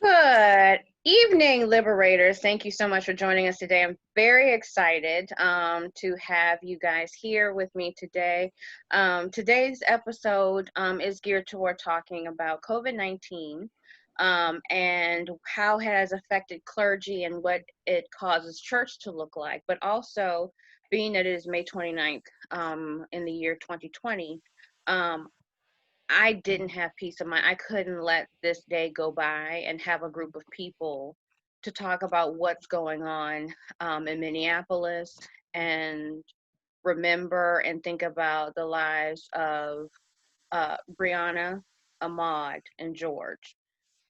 Good evening, Liberators. Thank you so much for joining us today. I'm very excited to have you guys here with me today. Today's episode is geared toward talking about COVID-19 and how it has affected clergy and what it causes church to look like, but also being that it is May 29th in the year 2020. Um, I didn't have peace of mind. I couldn't let this day go by and have a group of people to talk about what's going on in Minneapolis and remember and think about the lives of Breonna, Ahmaud, and George.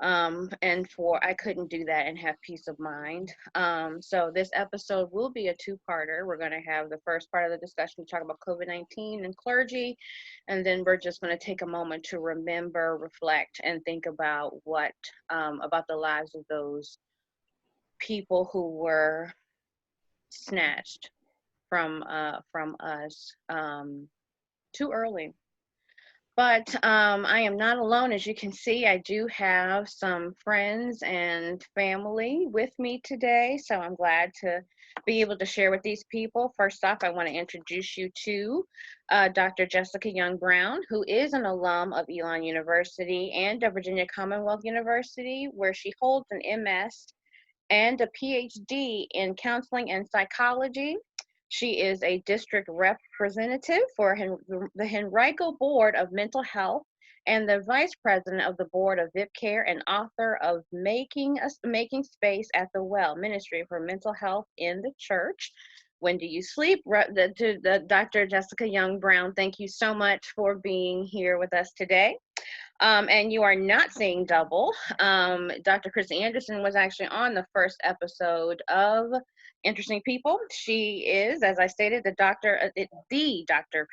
I couldn't do that and have peace of mind. So this episode will be a two-parter. We're going to have the first part of the discussion to talk about COVID-19 and clergy, and then we're just going to take a moment to remember, reflect, and think about about the lives of those people who were snatched from us too early. But I am not alone. As you can see, I do have some friends and family with me today. So I'm glad to be able to share with these people. First off, I want to introduce you to Dr. Jessica Young Brown, who is an alum of Elon University and of Virginia Commonwealth University, where she holds an MS and a PhD in counseling and psychology. She is a district representative for the Henrico Board of Mental Health and the vice president of the board of VIP Care and author of Making Space at the Well, Ministry for Mental Health in the Church. When Do You Sleep? Dr. Jessica Young Brown, thank you so much for being here with us today. And you are not seeing double. Dr. Krissy Anderson was actually on the first episode of Interesting People. She is, as I stated, the Dr.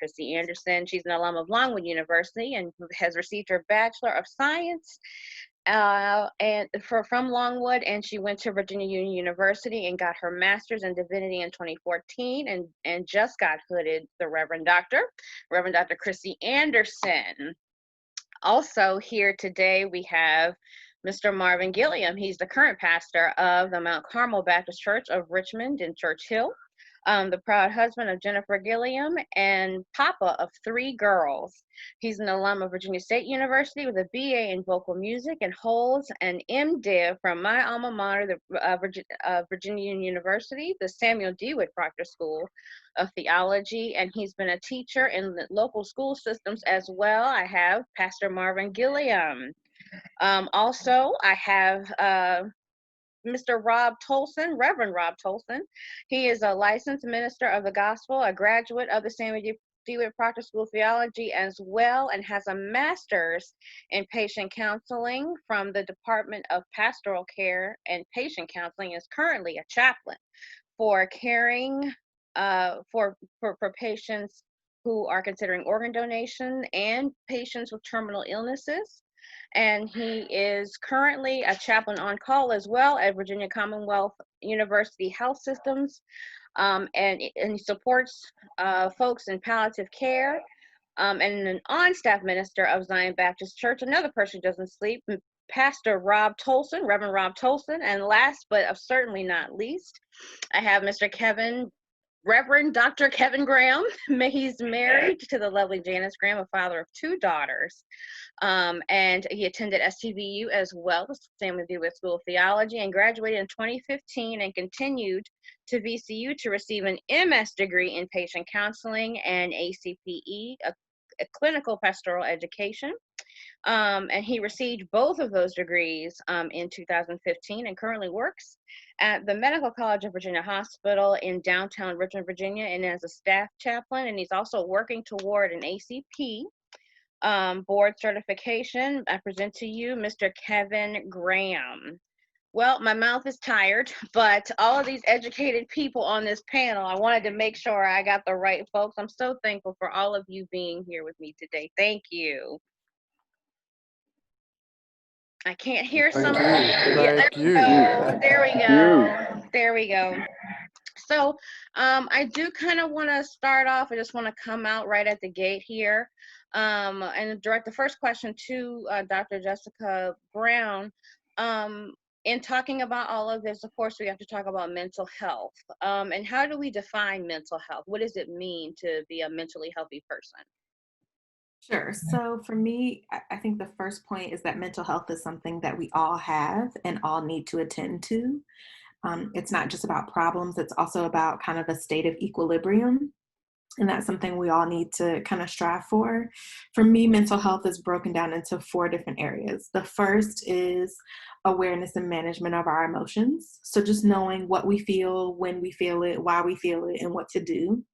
Krissy Anderson. She's an alum of Longwood University and has received her Bachelor of Science from Longwood, and she went to Virginia Union University and got her master's in divinity in 2014, and just got hooded the Reverend Dr. Krissy Anderson. Also here today, we have Mr. Marvin Gilliam. He's the current pastor of the Mount Carmel Baptist Church of Richmond in Church Hill, the proud husband of Jennifer Gilliam and papa of 3 girls. He's an alum of Virginia State University with a BA in vocal music and holds an M.Div from my alma mater, the Virginia Union University, the Samuel Dewitt Proctor School of Theology, and he's been a teacher in the local school systems as well. I have Pastor Marvin Gilliam. Also, I have Mr. Rob Tolson, Reverend Rob Tolson. He is a licensed minister of the gospel, a graduate of the Samuel Dewitt Proctor School of Theology as well, and has a master's in patient counseling from the Department of Pastoral Care and Patient Counseling, and is currently a chaplain for caring for patients who are considering organ donation and patients with terminal illnesses. And he is currently a chaplain on call as well at Virginia Commonwealth University Health Systems, and he supports folks in palliative care, and an on-staff minister of Zion Baptist Church. Another person who doesn't sleep, Pastor Rob Tolson, Reverend Rob Tolson. And last but certainly not least, I have Reverend Dr. Kevin Graham. He's married to the lovely Janice Graham, a father of 2 daughters. And he attended STVU as well, the Samuel Dewitt School of Theology, and graduated in 2015 and continued to VCU to receive an MS degree in patient counseling and ACPE, a clinical pastoral education. And he received both of those degrees in 2015 and currently works at the Medical College of Virginia Hospital in downtown Richmond, Virginia, and as a staff chaplain. And he's also working toward an ACPE board certification. I present to you Mr. Kevin Graham. Well, my mouth is tired, but all of these educated people on this panel, I wanted to make sure I got the right folks. I'm so thankful for all of you being here with me today. Thank you. I can't hear somebody. Thank you. There we go. So I do kind of want to start off. I just want to come out right at the gate here and direct the first question to Dr. Jessica Brown. Um, in talking about all of this, of course, we have to talk about mental health. And how do we define mental health? What does it mean to be a mentally healthy person? Sure. So for me, I think the first point is that mental health is something that we all have and all need to attend to. It's not just about problems, it's also about kind of a state of equilibrium. And that's something we all need to kind of strive for. For me, mental health is broken down into four different areas. The first is awareness and management of our emotions. So just knowing what we feel, when we feel it, why we feel it, and what to do.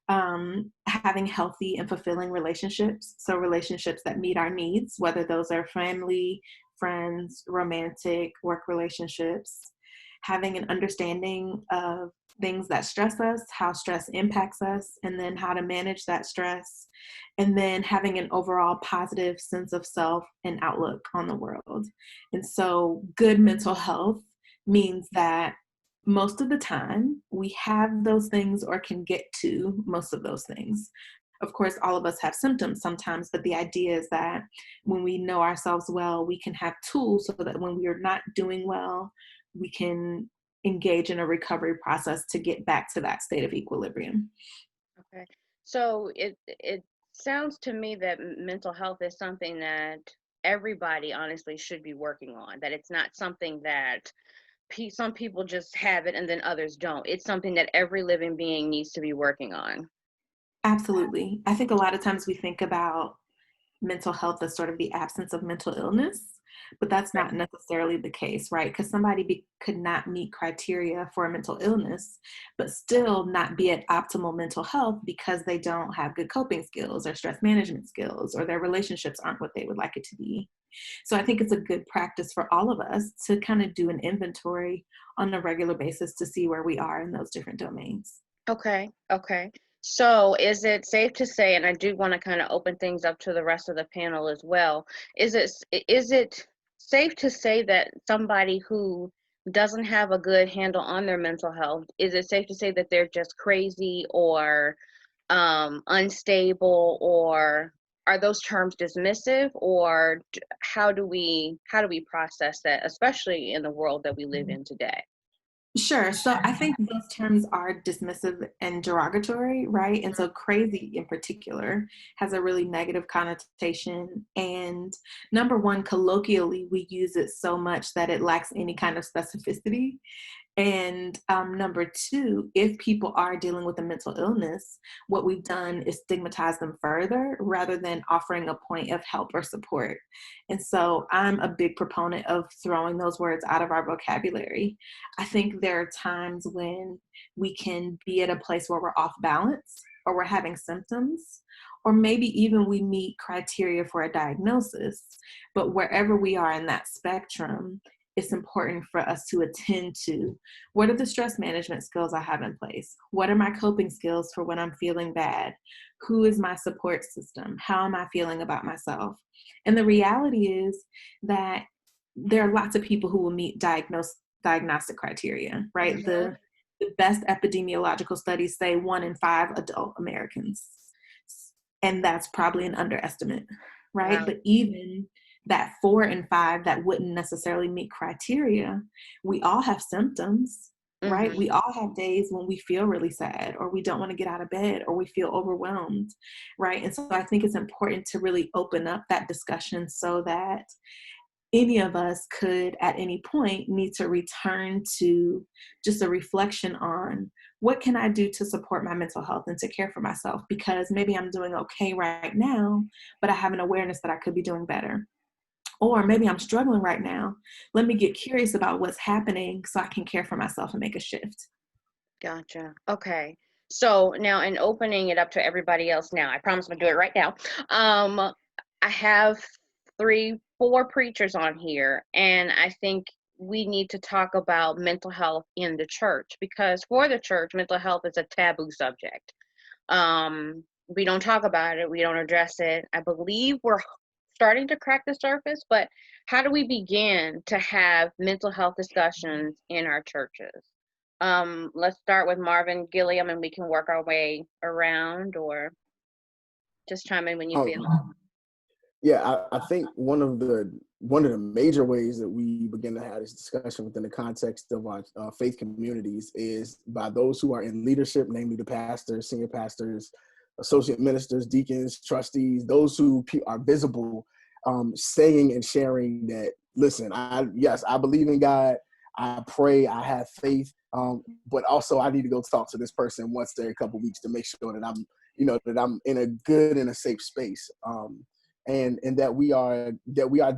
Having healthy and fulfilling relationships. So relationships that meet our needs, whether those are family, friends, romantic, work relationships. Having an understanding of things that stress us, how stress impacts us, and then how to manage that stress. And then having an overall positive sense of self and outlook on the world. And so good mental health means that most of the time we have those things or can get to most of those things. Of course, all of us have symptoms sometimes, but the idea is that when we know ourselves well, we can have tools so that when we are not doing well, we can engage in a recovery process to get back to that state of equilibrium. Okay. So it sounds to me that mental health is something that everybody honestly should be working on. That it's not something that some people just have it and then others don't. It's something that every living being needs to be working on. Absolutely. I think a lot of times we think about mental health as sort of the absence of mental illness, but that's Right. not necessarily the case, right? Because somebody could not meet criteria for a mental illness, but still not be at optimal mental health because they don't have good coping skills or stress management skills, or their relationships aren't what they would like it to be. So I think it's a good practice for all of us to kind of do an inventory on a regular basis to see where we are in those different domains. Okay. Okay. So is it safe to say, and I do want to kind of open things up to the rest of the panel as well, is it safe to say that somebody who doesn't have a good handle on their mental health, is it safe to say that they're just crazy or unstable, or are those terms dismissive, or how do we process that, especially in the world that we live in today? Sure. So I think those terms are dismissive and derogatory, right? And so crazy in particular has a really negative connotation. And number one, colloquially, we use it so much that it lacks any kind of specificity. And number two, if people are dealing with a mental illness, what we've done is stigmatize them further rather than offering a point of help or support. And so I'm a big proponent of throwing those words out of our vocabulary. I think there are times when we can be at a place where we're off balance or we're having symptoms, or maybe even we meet criteria for a diagnosis. But wherever we are in that spectrum, it's important for us to attend to what are the stress management skills I have in place? What are my coping skills for when I'm feeling bad? Who is my support system? How am I feeling about myself? And the reality is that there are lots of people who will meet diagnostic criteria, right? Mm-hmm. The best epidemiological studies say 1 in 5 adult Americans. And that's probably an underestimate, right? Wow. But even that 4 in 5 that wouldn't necessarily meet criteria, we all have symptoms, right? Mm-hmm. We all have days when we feel really sad or we don't want to get out of bed or we feel overwhelmed, right? And so I think it's important to really open up that discussion so that any of us could at any point need to return to just a reflection on what can I do to support my mental health and to care for myself, because maybe I'm doing okay right now, but I have an awareness that I could be doing better. Or maybe I'm struggling right now. Let me get curious about what's happening so I can care for myself and make a shift. Gotcha. Okay. So now, in opening it up to everybody else now, I promise I'm gonna do it right now. I have three, four preachers on here, and I think we need to talk about mental health in the church, because for the church, mental health is a taboo subject. We don't talk about it, we don't address it. I believe we're starting to crack the surface, but how do we begin to have mental health discussions in our churches? Let's start with Marvin, Gilliam, and we can work our way around, or just chime in when you Um, feel. yeah, I think one of the one of the major ways that we begin to have this discussion within the context of our faith communities is by those who are in leadership, namely the pastors, senior pastors, associate ministers, deacons, trustees, those who are visible, saying and sharing that, listen, yes, I believe in God, I pray, I have faith, but also I need to go talk to this person once every couple of weeks to make sure that I'm in a good and a safe space. And that we are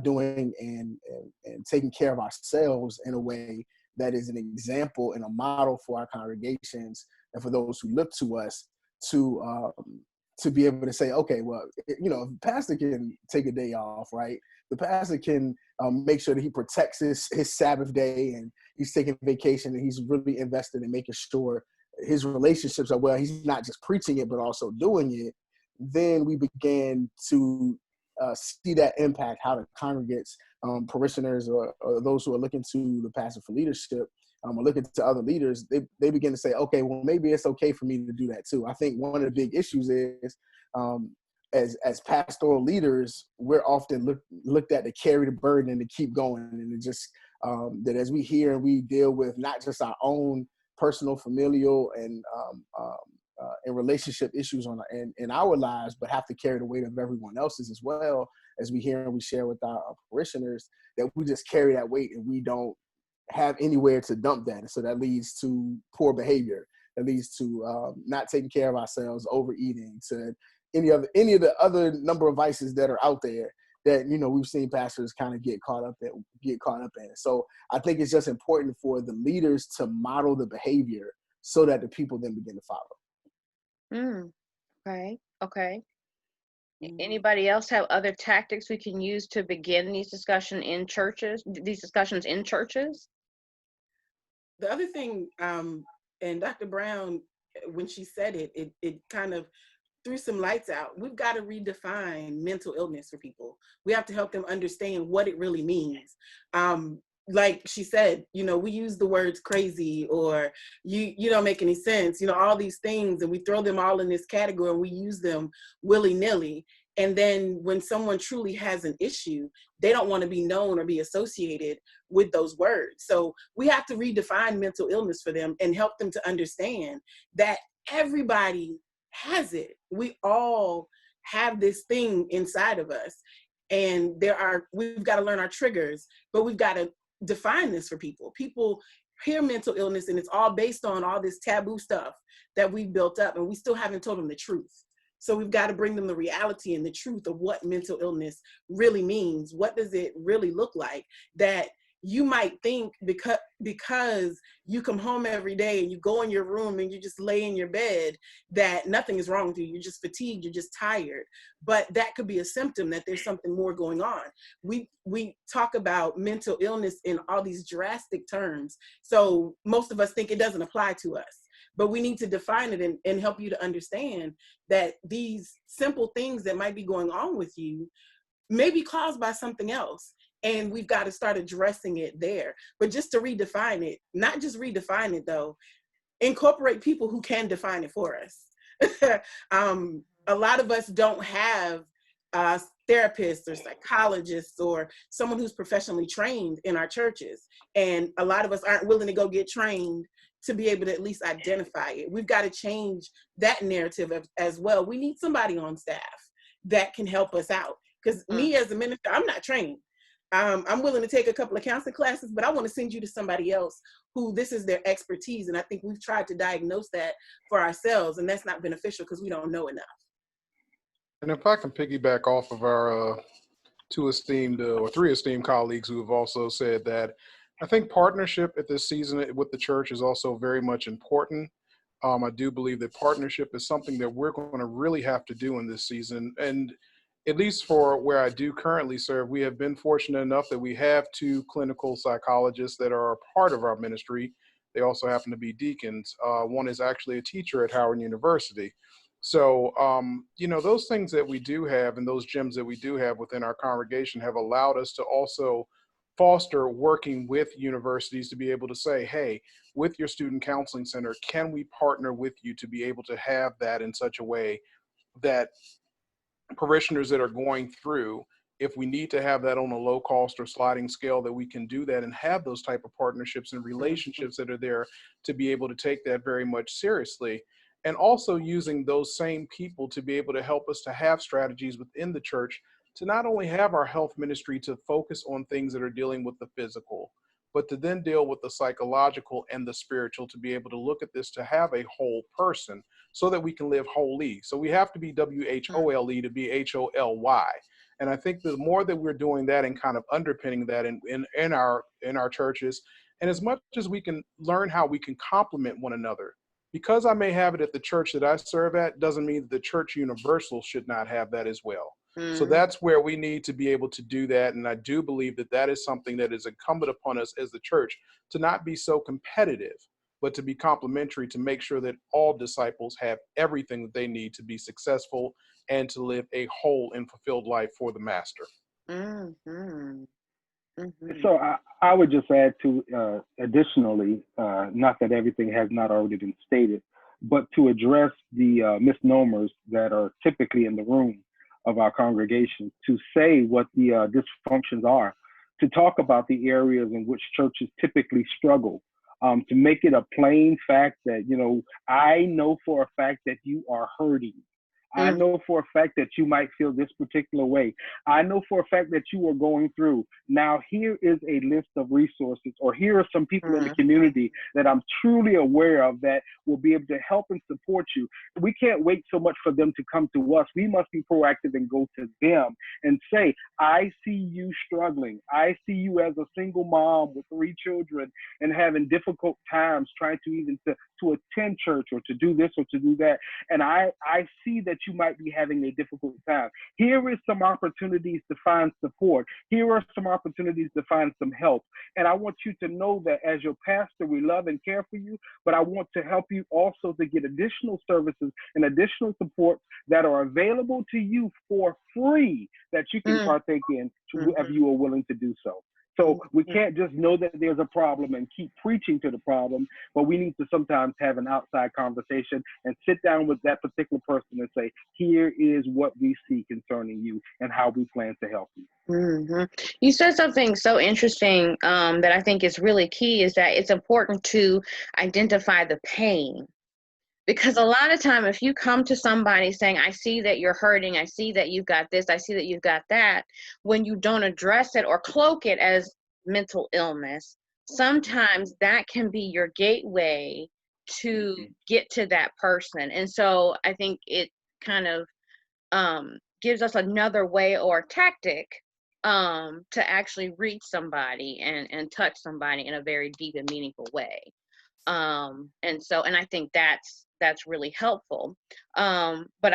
doing and taking care of ourselves in a way that is an example and a model for our congregations and for those who look to us to be able to say, okay, well, if the pastor can take a day off, right? The pastor can make sure that he protects his Sabbath day and he's taking vacation and he's really invested in making sure his relationships are well. He's not just preaching it, but also doing it. Then we began to see that impact, how the congregates, parishioners, or those who are looking to the pastor for leadership, or looking to other leaders, they begin to say, okay, well, maybe it's okay for me to do that too. I think one of the big issues is, as pastoral leaders, we're often looked at to carry the burden and to keep going, and it just that as we hear and we deal with not just our own personal, familial, and relationship issues in our lives, but have to carry the weight of everyone else's as well, as we hear and we share with our parishioners, that we just carry that weight and we don't have anywhere to dump that. And so that leads to poor behavior. That leads to not taking care of ourselves, overeating, to any of the other number of vices that are out there that, we've seen pastors kind of get caught up in. So I think it's just important for the leaders to model the behavior so that the people then begin to follow. Okay. Anybody else have other tactics we can use to begin these discussions in churches? The other thing, and Dr. Brown, when she said it kind of threw some lights out. We've got to redefine mental illness for people. We have to help them understand what it really means. Like she said, we use the words crazy or you don't make any sense, all these things, and we throw them all in this category and we use them willy-nilly. And then when someone truly has an issue, they don't want to be known or be associated with those words. So we have to redefine mental illness for them and help them to understand that everybody has it. We all have this thing inside of us. And we've got to learn our triggers, but we've got to define this for people. People hear mental illness and it's all based on all this taboo stuff that we've built up, and we still haven't told them the truth. So we've got to bring them the reality and the truth of what mental illness really means. What does it really look like? That you might think because you come home every day and you go in your room and you just lay in your bed that nothing is wrong with you. You're just fatigued, you're just tired. But that could be a symptom that there's something more going on. We talk about mental illness in all these drastic terms. So most of us think it doesn't apply to us. But we need to define it and help you to understand that these simple things that might be going on with you may be caused by something else. And we've got to start addressing it there. But just to redefine it, not just redefine it though, incorporate people who can define it for us. A lot of us don't have therapists or psychologists or someone who's professionally trained in our churches. And a lot of us aren't willing to go get trained to be able to at least identify it. We've got to change that narrative as well. We need somebody on staff that can help us out. Because me as a minister, I'm not trained. I'm willing to take a couple of counseling classes, but I want to send you to somebody else who this is their expertise. And I think we've tried to diagnose that for ourselves, and that's not beneficial because we don't know enough. And if I can piggyback off of our three esteemed colleagues who have also said that, I think partnership at this season with the church is also very much important. I do believe that partnership is something that we're going to really have to do in this season. And at least for where I do currently serve, we have been fortunate enough that we have 2 clinical psychologists that are a part of our ministry. They also happen to be deacons. One is actually a teacher at Howard University. So, those things that we do have and those gems that we do have within our congregation have allowed us to also foster working with universities to be able to say, hey, with your student counseling center, can we partner with you to be able to have that in such a way that parishioners that are going through if we need to have that on a low cost or sliding scale, that we can do that and have those type of partnerships and relationships that are there to be able to take that very much seriously. And also using those same people to be able to help us to have strategies within the church to not only have our health ministry to focus on things that are dealing with the physical, but to then deal with the psychological and the spiritual, to be able to look at this, to have a whole person so that we can live wholly. So we have to be WHOLE to be HOLY. And I think the more that we're doing that and kind of underpinning that in our churches, and as much as we can learn how we can complement one another, because I may have it at the church that I serve at, doesn't mean that the church universal should not have that as well. So that's where we need to be able to do that. And I do believe that that is something that is incumbent upon us as the church to not be so competitive, but to be complementary, to make sure that all disciples have everything that they need to be successful and to live a whole and fulfilled life for the master. Mm-hmm. Mm-hmm. So I would just add to additionally, not that everything has not already been stated, but to address the misnomers that are typically in the room of our congregation, to say what the dysfunctions are, to talk about the areas in which churches typically struggle, to make it a plain fact that, you know, I know for a fact that you are hurting. I know for a fact that you might feel this particular way. I know for a fact that you are going through. Now, here is a list of resources, or here are some people in the community that I'm truly aware of that will be able to help and support you. We can't wait so much for them to come to us. We must be proactive and go to them and say, I see you struggling. I see you as a single mom with 3 children and having difficult times trying to even to attend church or to do this or to do that. And I see that you might be having a difficult time. Here is some opportunities to find support. Here are some opportunities to find some help. And I want you to know that as your pastor, we love and care for you, but I want to help you also to get additional services and additional support that are available to you for free that you can partake in if you are willing to do so. So we can't just know that there's a problem and keep preaching to the problem, but we need to sometimes have an outside conversation and sit down with that particular person and say, here is what we see concerning you and how we plan to help you. You said something so interesting that I think is really key, is that it's important to identify the pain. Because a lot of time, if you come to somebody saying, I see that you're hurting, I see that you've got this, I see that you've got that, when you don't address it or cloak it as mental illness, sometimes that can be your gateway to get to that person. And so I think it kind of gives us another way or tactic to actually reach somebody and touch somebody in a very deep and meaningful way. And I think that's really helpful. But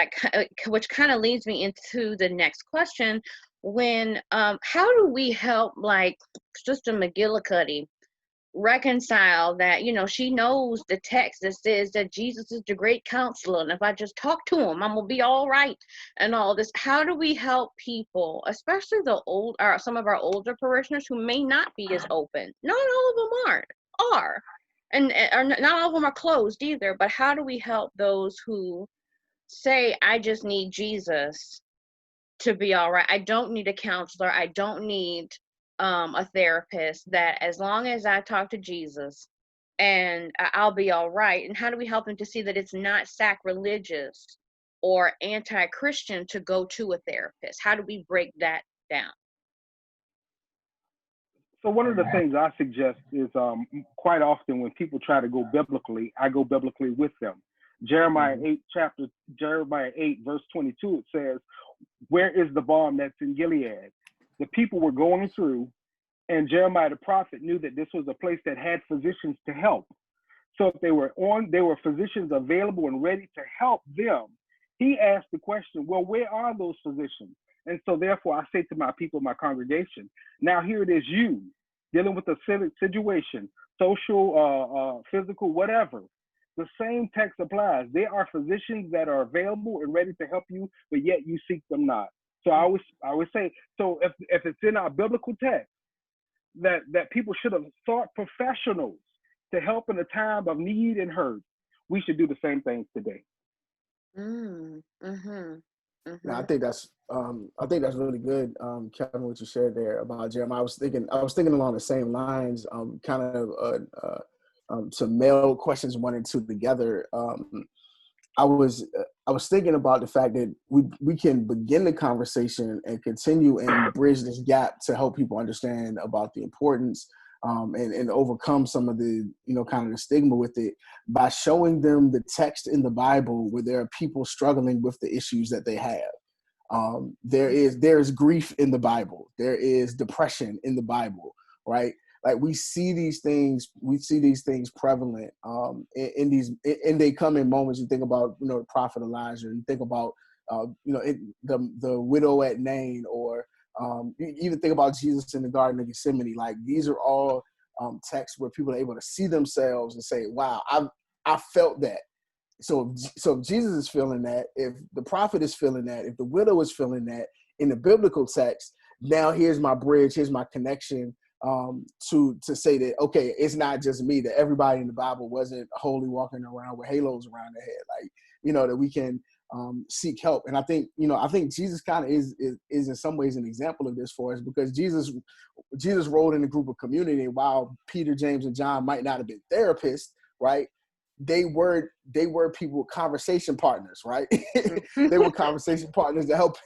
which kind of leads me into the next question. When how do we help, like Sister McGillicuddy, reconcile that, you know, she knows the text that says that Jesus is the great counselor, and if I just talk to him, I'm gonna be all right, and all this. How do we help people, especially some of our older parishioners who may not be as open? Not all of them are. And not all of them are closed either, but how do we help those who say, I just need Jesus to be all right? I don't need a counselor. I don't need a therapist. That as long as I talk to Jesus, and I'll be all right. And how do we help them to see that it's not sacrilegious or anti-Christian to go to a therapist? How do we break that down? So one of the things I suggest is quite often when people try to go biblically, I go biblically with them. Jeremiah 8 verse 22, it says, where is the balm that's in Gilead? The people were going through, and Jeremiah the prophet knew that this was a place that had physicians to help. So if there were physicians available and ready to help them, he asked the question, well, where are those physicians? And so therefore I say to my people, my congregation, now here it is, you dealing with a situation, social, physical, whatever. The same text applies. There are physicians that are available and ready to help you, but yet you seek them not. So I would say, so if it's in our biblical text, that people should have sought professionals to help in a time of need and hurt, we should do the same things today. I think that's really good, Kevin, what you shared there about Jeremiah. I was thinking along the same lines, to meld questions 1 and 2 together. I was thinking about the fact that we can begin the conversation and continue and bridge this gap to help people understand about the importance and overcome some of the, kind of the stigma with it by showing them the text in the Bible where there are people struggling with the issues that they have. There is grief in the Bible. There is depression in the Bible, right? Like we see these things prevalent and they come in moments. You think about, the prophet Elijah, you think about, the widow at Nain, or you even think about Jesus in the Garden of Gethsemane. Like these are all texts where people are able to see themselves and say, wow, I felt that. So if Jesus is feeling that, if the prophet is feeling that, if the widow is feeling that in the biblical text, now here's my bridge, here's my connection to say that, okay, it's not just me, that everybody in the Bible wasn't wholly walking around with halos around their head, like, that we can seek help. And I think Jesus kind of is in some ways an example of this for us, because Jesus rolled in a group of community, and while Peter, James, and John might not have been therapists, right? They were people, conversation partners, right? They were conversation partners to help,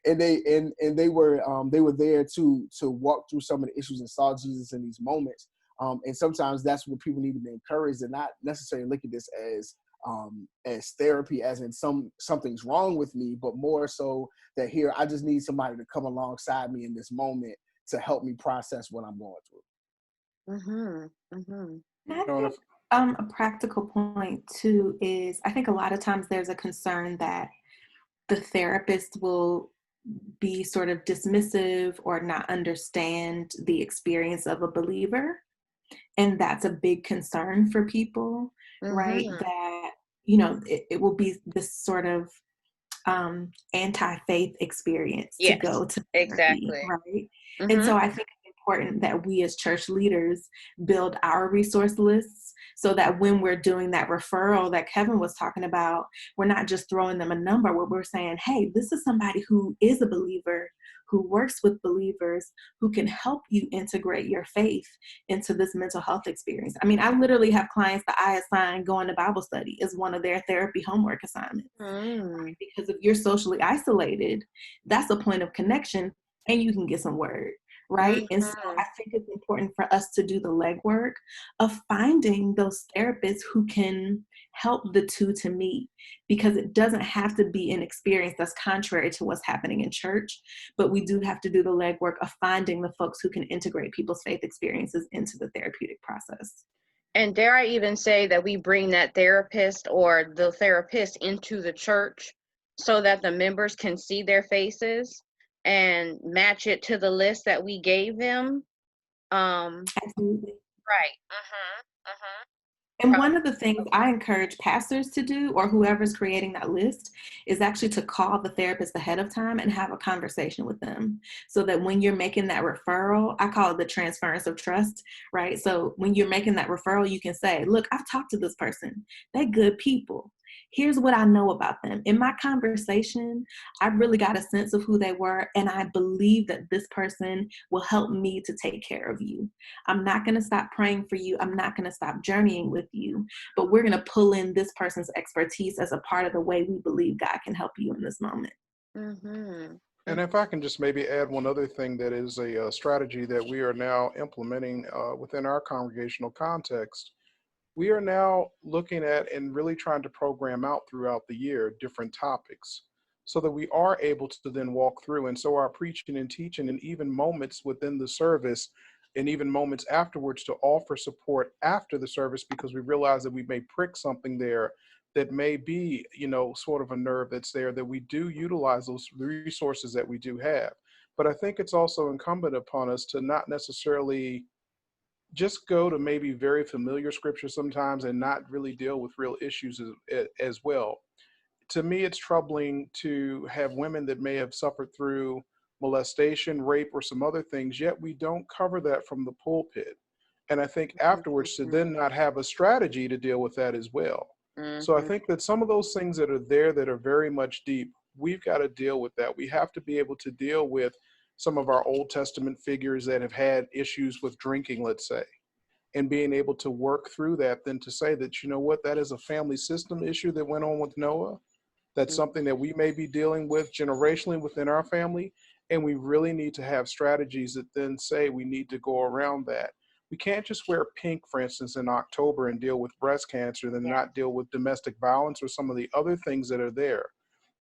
and they were there to walk through some of the issues and saw Jesus in these moments. And sometimes that's what people need to be encouraged, and not necessarily look at this as therapy, as in something's wrong with me, but more so that here I just need somebody to come alongside me in this moment to help me process what I'm going through. And I think a practical point too is, I think a lot of times there's a concern that the therapist will be sort of dismissive or not understand the experience of a believer. And that's a big concern for people, right? That, it will be this sort of anti-faith experience to go to therapy, exactly. right? And so I think it's important that we as church leaders build our resource lists, so that when we're doing that referral that Kevin was talking about, we're not just throwing them a number, where we're saying, hey, this is somebody who is a believer, who works with believers, who can help you integrate your faith into this mental health experience. I mean, I literally have clients that I assign going to Bible study as one of their therapy homework assignments. Right? Because if you're socially isolated, that's a point of connection, and you can get some word. Right. And so I think it's important for us to do the legwork of finding those therapists who can help the two to meet, because it doesn't have to be an experience that's contrary to what's happening in church, but we do have to do the legwork of finding the folks who can integrate people's faith experiences into the therapeutic process. And dare I even say that we bring that therapist or the therapist into the church so that the members can see their faces and match it to the list that we gave them. Absolutely. Right. And one of the things I encourage pastors to do, or whoever's creating that list, is actually to call the therapist ahead of time and have a conversation with them, so that when you're making that referral, I call it the transference of trust, right? So when you're making that referral, you can say, look, I've talked to this person. They're good people. Here's what I know about them. In my conversation, I really got a sense of who they were, and I believe that this person will help me to take care of you. I'm not going to stop praying for you. I'm not going to stop journeying with you, but we're going to pull in this person's expertise as a part of the way we believe God can help you in this moment. And if I can just maybe add one other thing, that is a strategy that we are now implementing within our congregational context. We are now looking at and really trying to program out throughout the year different topics, so that we are able to then walk through. And so our preaching and teaching, and even moments within the service, and even moments afterwards, to offer support after the service, because we realize that we may prick something there that may be, sort of a nerve that's there, that we do utilize those resources that we do have. But I think it's also incumbent upon us to not necessarily just go to maybe very familiar scripture sometimes and not really deal with real issues as well. To me, it's troubling to have women that may have suffered through molestation, rape, or some other things, yet we don't cover that from the pulpit. And I think afterwards to then not have a strategy to deal with that as well. So I think that some of those things that are there that are very much deep, we've got to deal with that. We have to be able to deal with some of our Old Testament figures that have had issues with drinking, let's say, and being able to work through that, then to say that, you know what, that is a family system issue that went on with Noah. That's something that we may be dealing with generationally within our family. And we really need to have strategies that then say we need to go around that. We can't just wear pink, for instance, in October and deal with breast cancer, then not deal with domestic violence or some of the other things that are there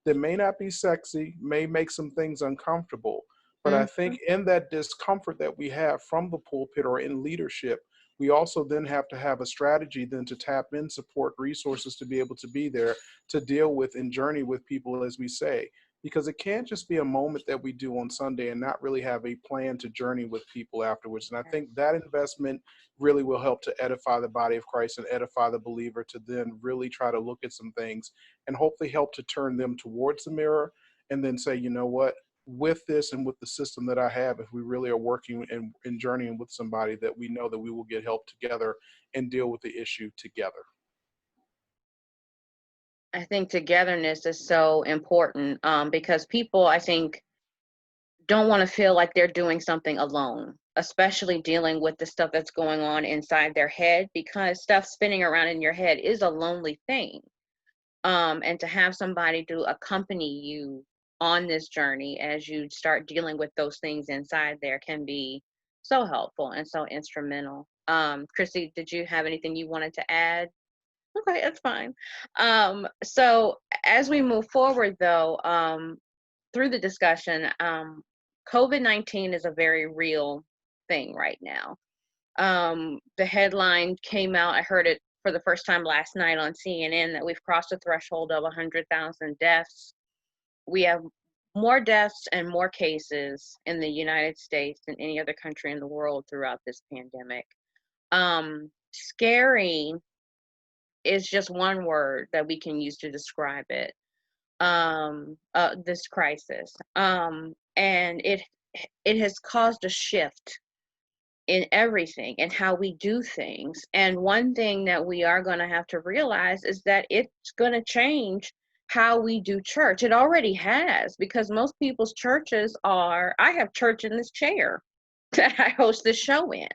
that may not be sexy, may make some things uncomfortable. But I think in that discomfort that we have from the pulpit or in leadership, we also then have to have a strategy then to tap in support resources to be able to be there to deal with and journey with people, as we say, because it can't just be a moment that we do on Sunday and not really have a plan to journey with people afterwards. And I think that investment really will help to edify the body of Christ and edify the believer to then really try to look at some things and hopefully help to turn them towards the mirror and then say, you know what, with this and with the system that I have, if we really are working and journeying with somebody, that we know that we will get help together and deal with the issue together. I think togetherness is so important because people, I think, don't want to feel like they're doing something alone, especially dealing with the stuff that's going on inside their head, because stuff spinning around in your head is a lonely thing. And to have somebody to accompany you on this journey as you start dealing with those things inside there can be so helpful and so instrumental. Krissy, did you have anything you wanted to add? Okay, that's fine. So as we move forward, though, through the discussion, COVID-19 is a very real thing right now. The headline came out, I heard it for the first time last night on CNN, that we've crossed the threshold of 100,000 deaths. We have more deaths and more cases in the United States than any other country in the world throughout this pandemic. Scary is just one word that we can use to describe it, this crisis. And it has caused a shift in everything and how we do things. And one thing that we are going to have to realize is that it's going to change how we do church. It already has, because most people's churches are, I have church in this chair that I host this show in.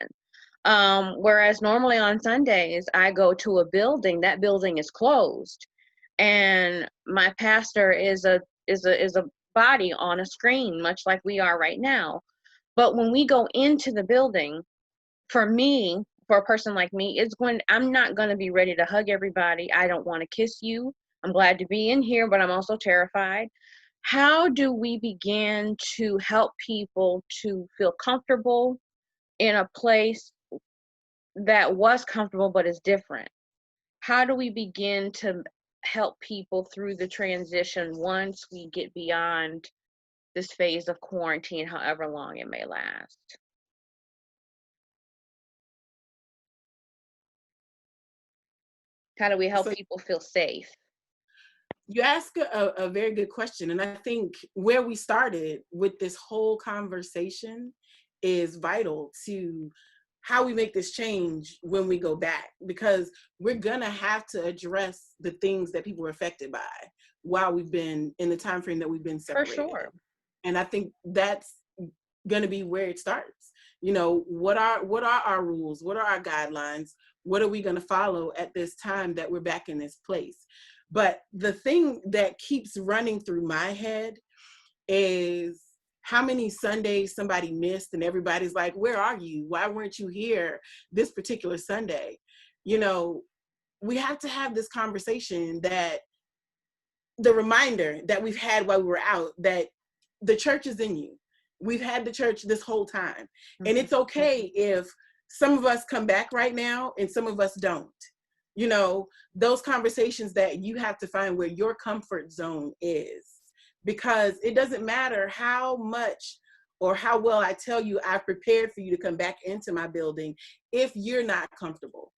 Whereas normally on Sundays, I go to a building, that building is closed. And my pastor is a body on a screen, much like we are right now. But when we go into the building, for me, for a person like me, I'm not going to be ready to hug everybody. I don't want to kiss you. I'm glad to be in here, but I'm also terrified. How do we begin to help people to feel comfortable in a place that was comfortable but is different? How do we begin to help people through the transition once we get beyond this phase of quarantine, however long it may last? How do we help people feel safe? You ask a very good question. And I think where we started with this whole conversation is vital to how we make this change when we go back, because we're gonna have to address the things that people are affected by while we've been in the time frame that we've been separated. For sure. And I think that's gonna be where it starts. You know, what are our rules? What are our guidelines? What are we gonna follow at this time that we're back in this place? But the thing that keeps running through my head is how many Sundays somebody missed and everybody's like, where are you? Why weren't you here this particular Sunday? You know, we have to have this conversation, that the reminder that we've had while we were out, that the church is in you. We've had the church this whole time. And it's okay if some of us come back right now and some of us don't. You know, those conversations that you have to find where your comfort zone is, because it doesn't matter how much or how well I tell you I've prepared for you to come back into my building if you're not comfortable.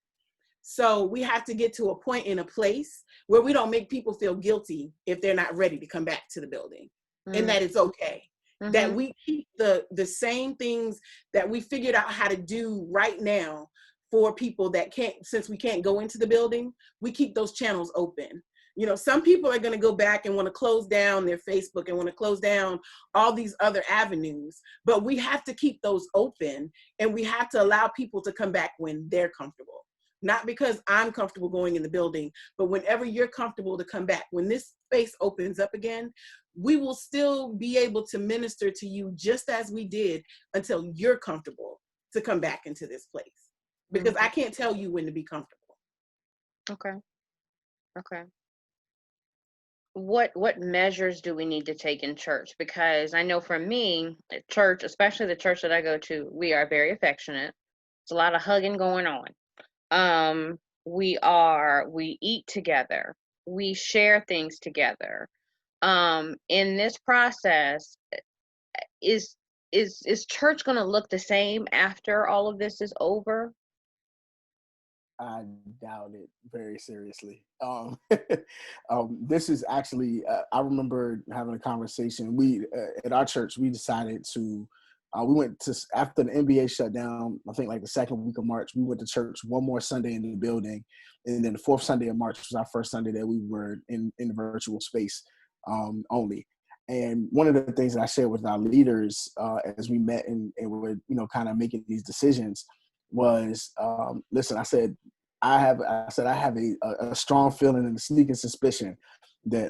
So we have to get to a point in a place where we don't make people feel guilty if they're not ready to come back to the building, and that it's okay. That we keep the same things that we figured out how to do right now for people that can't, since we can't go into the building, we keep those channels open. You know, some people are going to go back and want to close down their Facebook and want to close down all these other avenues, but we have to keep those open, and we have to allow people to come back when they're comfortable. Not because I'm comfortable going in the building, but whenever you're comfortable to come back. When this space opens up again, we will still be able to minister to you just as we did until you're comfortable to come back into this place. Because I can't tell you when to be comfortable. Okay. Okay. What measures do we need to take in church? Because I know for me, at church, especially the church that I go to, we are very affectionate. There's a lot of hugging going on. We eat together. We share things together. In this process, is church going to look the same after all of this is over? I doubt it very seriously. This is actually, I remember having a conversation. We, at our church, we decided to, we went to, after the NBA shut down, I think like the second week of March, we went to church one more Sunday in the building. And then the fourth Sunday of March was our first Sunday that we were in the virtual space only. And one of the things that I shared with our leaders as we met and were, kind of making these decisions was, listen, I said I have a strong feeling and a sneaking suspicion that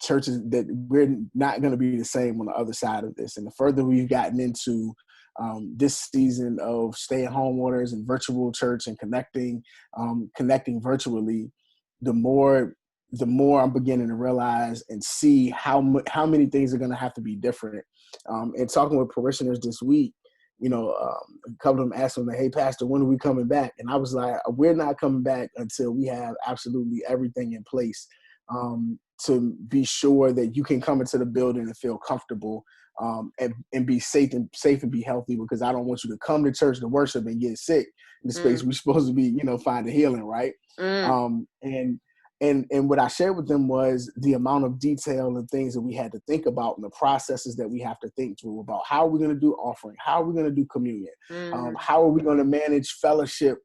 churches, that we're not going to be the same on the other side of this. And the further we've gotten into this season of stay-at-home orders and virtual church and connecting virtually, the more I'm beginning to realize and see how many things are going to have to be different. And talking with parishioners this week, a couple of them asked me, "Hey, Pastor, when are we coming back?" And I was like, "We're not coming back until we have absolutely everything in place to be sure that you can come into the building and feel comfortable and be safe and be healthy. Because I don't want you to come to church to worship and get sick in the space we're supposed to be, finding healing, right?" And what I shared with them was the amount of detail and things that we had to think about and the processes that we have to think through about how we're going to do offering, how are we going to do communion, how are we going to manage fellowship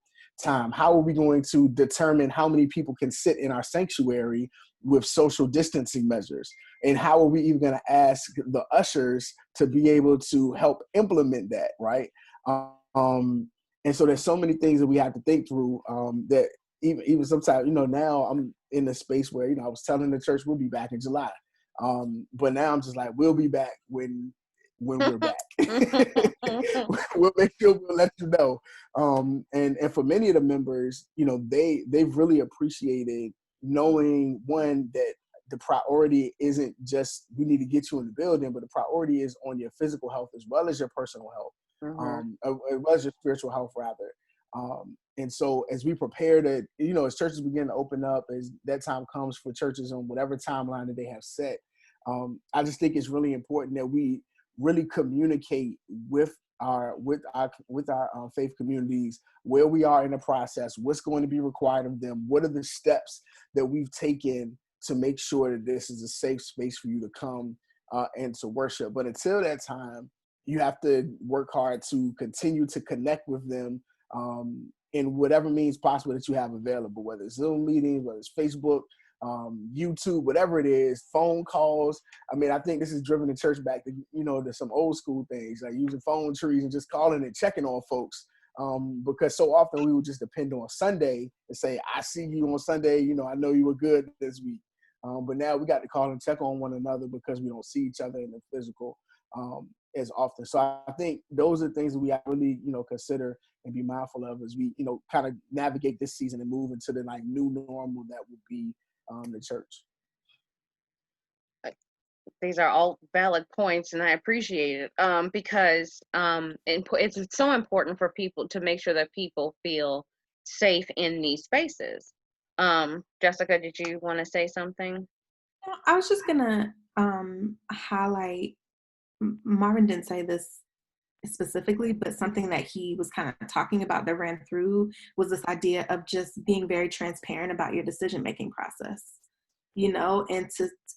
time, how are we going to determine how many people can sit in our sanctuary with social distancing measures, and how are we even going to ask the ushers to be able to help implement that, right? And so there's so many things that we have to think through that even sometimes, now I'm in a space where, I was telling the church we'll be back in July. But now I'm just like, we'll be back when we're back. We'll make sure we'll let you know. And for many of the members, they've really appreciated knowing, one, that the priority isn't just we need to get you in the building, but the priority is on your physical health as well as your personal health, as well as your spiritual health, rather. And so as we prepare to, as churches begin to open up, as that time comes for churches on whatever timeline that they have set, I just think it's really important that we really communicate with our faith communities where we are in the process, what's going to be required of them, what are the steps that we've taken to make sure that this is a safe space for you to come and to worship. But until that time, you have to work hard to continue to connect with them in whatever means possible that you have available, whether it's Zoom meetings, whether it's Facebook, YouTube, whatever it is, phone calls. I mean, I think this has driven the church back to, to some old school things, like using phone trees and just calling and checking on folks. Because so often we would just depend on Sunday and say, "I see you on Sunday, I know you were good this week." But now we got to call and check on one another because we don't see each other in the physical as often. So I think those are things that we have to really, consider and be mindful of as we, kind of navigate this season and move into the new normal that would be the church. These are all valid points, and I appreciate it because it's so important for people to make sure that people feel safe in these spaces. Jessica, did you want to say something? I was just gonna highlight, Marvin didn't say this specifically, but something that he was kind of talking about that ran through was this idea of just being very transparent about your decision-making process, and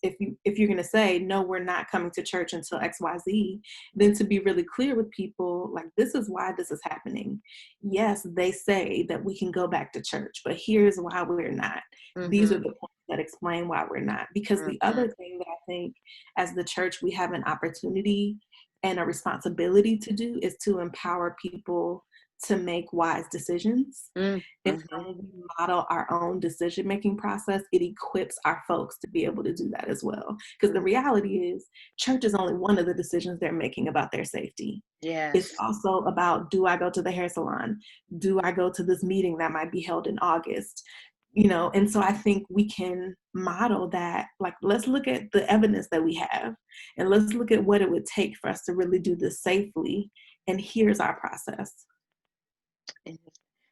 if you're going to say, "No, we're not coming to church until XYZ," then to be really clear with people, like, this is why this is happening. Yes, they say that we can go back to church, but here's why we're not. These are the points that that explain why we're not. Because the other thing that I think as the church we have an opportunity and a responsibility to do is to empower people to make wise decisions. And so when we model our own decision-making process, it equips our folks to be able to do that as well. Because the reality is, church is only one of the decisions they're making about their safety. Yes. It's also about, do I go to the hair salon? Do I go to this meeting that might be held in August? You know, and so I think we can model that. Like, let's look at the evidence that we have, and let's look at what it would take for us to really do this safely. And here's our process.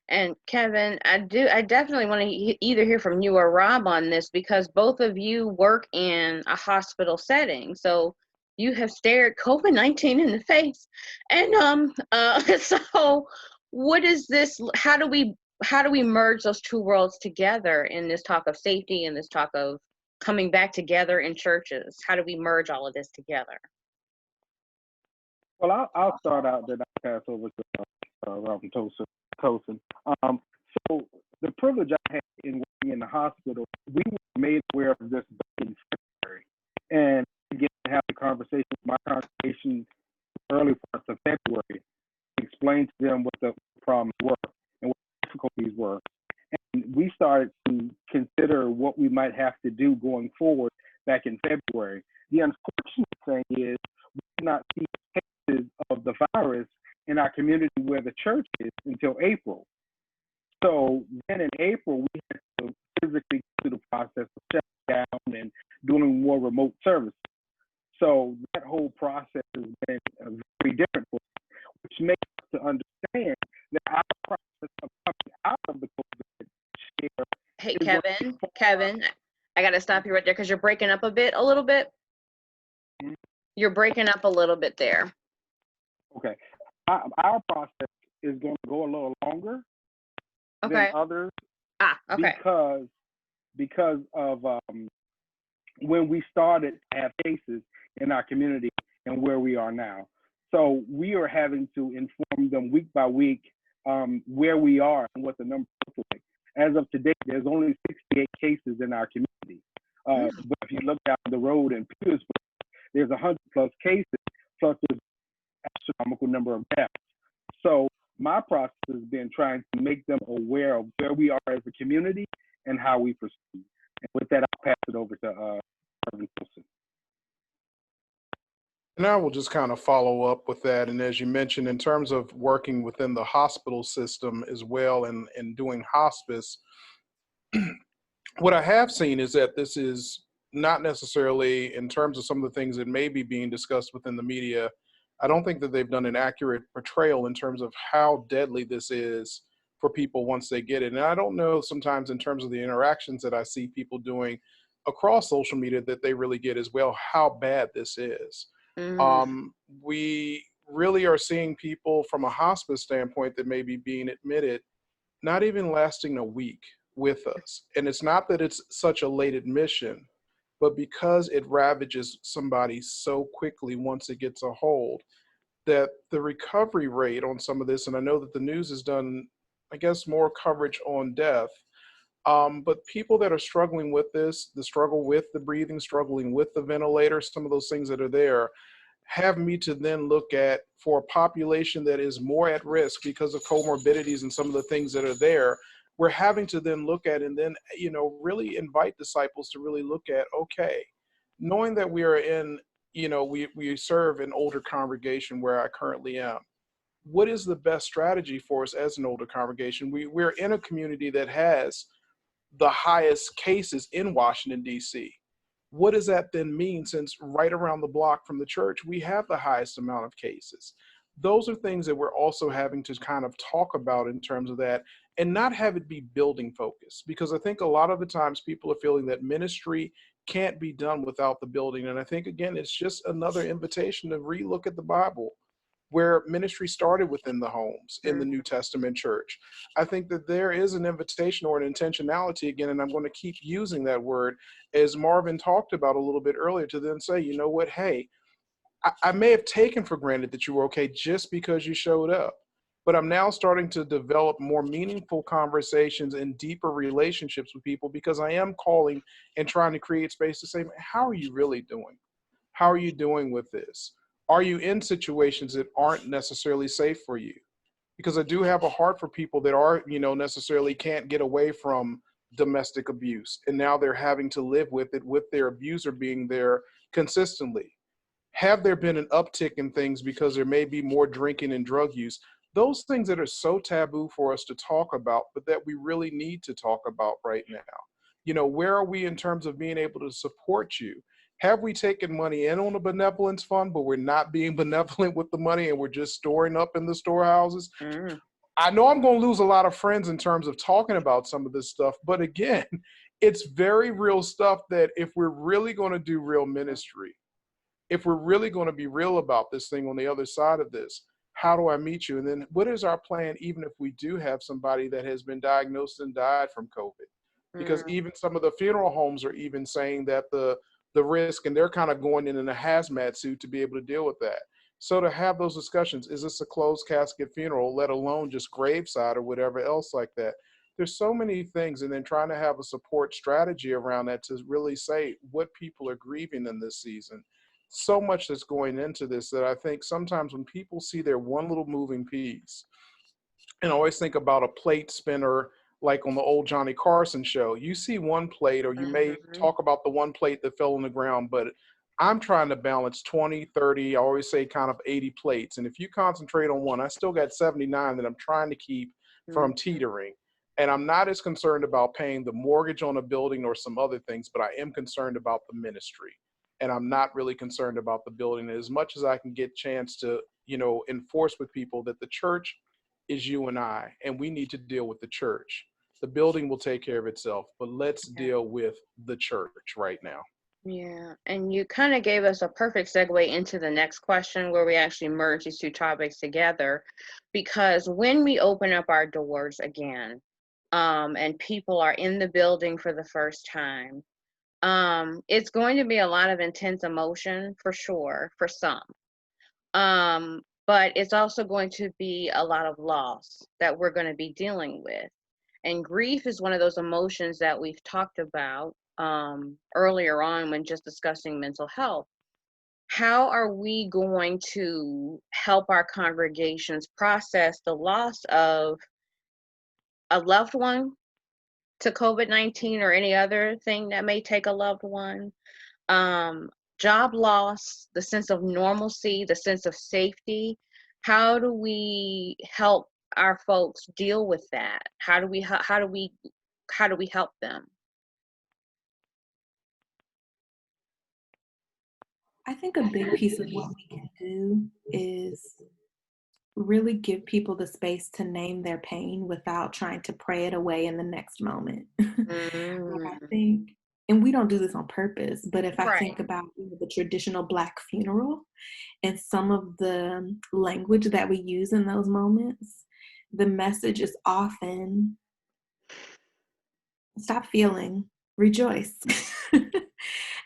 And Kevin, I definitely want to either hear from you or Rob on this, because both of you work in a hospital setting. So you have stared COVID-19 in the face. And so what is this? How do we merge those two worlds together in this talk of safety and this talk of coming back together in churches? How do we merge all of this together? Well, I'll start out, then I'll pass over to Robin Tolson. So the privilege I had in working in the hospital, we were made aware of this back in February, and again, have the conversation with my congregation early parts of February, explain to them what the problems were and what the difficulties were, and we started to consider what we might have to do going forward back in February. The unfortunate thing is we did not see cases of the virus in our community where the church is until April. So then in April, we had to physically go through the process of shutting down and doing more remote services. So that whole process has been very different for us, which makes us to understand that our process of coming out of the COVID share. Hey, Kevin, I got to stop you right there because you're breaking up a little bit. You're breaking up a little bit there. Okay. Our process is going to go a little longer than others. Okay. Because of when we started to have cases in our community and where we are now. So we are having to inform them week by week where we are and what the numbers look like. As of today, there's only 68 cases in our community. But if you look down the road in Petersburg, there's 100+ cases, plus there's astronomical number of deaths. So my process has been trying to make them aware of where we are as a community and how we proceed. And with that, I'll pass it over to Marvin. And I will just kind of follow up with that. And as you mentioned, in terms of working within the hospital system as well and doing hospice, what I have seen is that this is not necessarily, in terms of some of the things that may be being discussed within the media, I don't think that they've done an accurate portrayal in terms of how deadly this is for people once they get it. And I don't know sometimes in terms of the interactions that I see people doing across social media that they really get as well how bad this is. We really are seeing people from a hospice standpoint that may be being admitted not even lasting a week with us. And it's not that it's such a late admission, but because it ravages somebody so quickly once it gets a hold, that the recovery rate on some of this, and I know that the news has done, I guess, more coverage on death, but people that are struggling with this, the struggle with the breathing, struggling with the ventilator, some of those things that are there, have me to then look at, for a population that is more at risk because of comorbidities and some of the things that are there, we're having to then look at and then, really invite disciples to really look at, okay, knowing that we are in, we serve an older congregation where I currently am. What is the best strategy for us as an older congregation? We're in a community that has the highest cases in Washington, D.C. What does that then mean, since right around the block from the church, we have the highest amount of cases? Those are things that we're also having to kind of talk about in terms of that, and not have it be building focused, because I think a lot of the times people are feeling that ministry can't be done without the building. And I think, again, it's just another invitation to relook at the Bible, where ministry started within the homes in the New Testament church. I think that there is an invitation or an intentionality, again, and I'm going to keep using that word, as Marvin talked about a little bit earlier, to then say, you know what, hey, I may have taken for granted that you were okay just because you showed up. but I'm now starting to develop more meaningful conversations and deeper relationships with people because I am calling and trying to create space to say, how are you really doing? How are you doing with this? Are you in situations that aren't necessarily safe for you? Because I do have a heart for people that are, necessarily can't get away from domestic abuse. And now they're having to live with it, with their abuser being there consistently. Have there been an uptick in things because there may be more drinking and drug use? Those things that are so taboo for us to talk about, but that we really need to talk about right now. Where are we in terms of being able to support you? Have we taken money in on a benevolence fund, but we're not being benevolent with the money and we're just storing up in the storehouses? I know I'm going to lose a lot of friends in terms of talking about some of this stuff, but again, it's very real stuff that if we're really going to do real ministry, if we're really going to be real about this thing on the other side of this, how do I meet you? And then what is our plan, even if we do have somebody that has been diagnosed and died from COVID? Because even some of the funeral homes are even saying that the risk, and they're kind of going in a hazmat suit to be able to deal with that. So to have those discussions, is this a closed casket funeral, let alone just graveside or whatever else like that? There's so many things, and then trying to have a support strategy around that to really say what people are grieving in this season. So much that's going into this that I think sometimes when people see their one little moving piece, and I always think about a plate spinner, like on the old Johnny Carson show, you see one plate, or you may talk about the one plate that fell on the ground, but I'm trying to balance 20, 30, I always say kind of 80 plates. And if you concentrate on one, I still got 79 that I'm trying to keep from teetering. And I'm not as concerned about paying the mortgage on a building or some other things, but I am concerned about the ministry. And I'm not really concerned about the building. As much as I can get chance to, enforce with people that the church is you and I, and we need to deal with the church. The building will take care of itself, but let's deal with the church right now. Yeah, and you kind of gave us a perfect segue into the next question where we actually merge these two topics together, because when we open up our doors again, and people are in the building for the first time, it's going to be a lot of intense emotion for sure, for some. But it's also going to be a lot of loss that we're going to be dealing with. And grief is one of those emotions that we've talked about earlier on when just discussing mental health. How are we going to help our congregations process the loss of a loved one to COVID-19 or any other thing that may take a loved one? Job loss, the sense of normalcy, the sense of safety. How do we help our folks deal with that? How do we help them? I think a big piece of what we can do is really give people the space to name their pain without trying to pray it away in the next moment. I think, and we don't do this on purpose, but if I think about the traditional Black funeral and some of the language that we use in those moments, the message is often stop feeling, rejoice.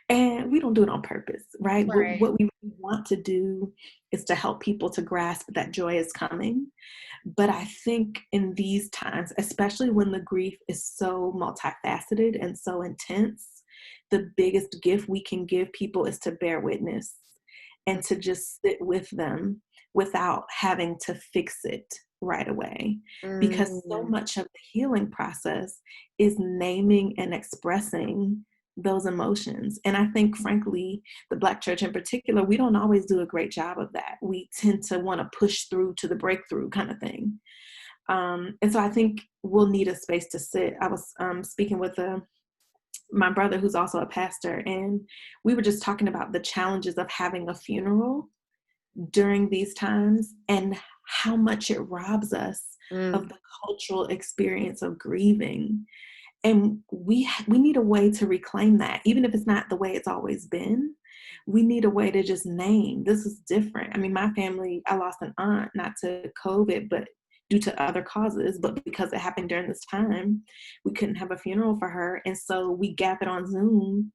And we don't do it on purpose, right? But what we want to do is to help people to grasp that joy is coming. But I think in these times, especially when the grief is so multifaceted and so intense, the biggest gift we can give people is to bear witness and to just sit with them without having to fix it right away. Because so much of the healing process is naming and expressing those emotions. And I think, frankly, the Black church in particular, we don't always do a great job of that. We tend to want to push through to the breakthrough kind of thing. And so I think we'll need a space to sit. I was speaking with my brother, who's also a pastor, and we were just talking about the challenges of having a funeral during these times and how much it robs us of the cultural experience of grieving. And we need a way to reclaim that, even if it's not the way it's always been. We need a way to just name, this is different. I mean, my family, I lost an aunt, not to COVID, but due to other causes, but because it happened during this time, we couldn't have a funeral for her. And so we gathered on Zoom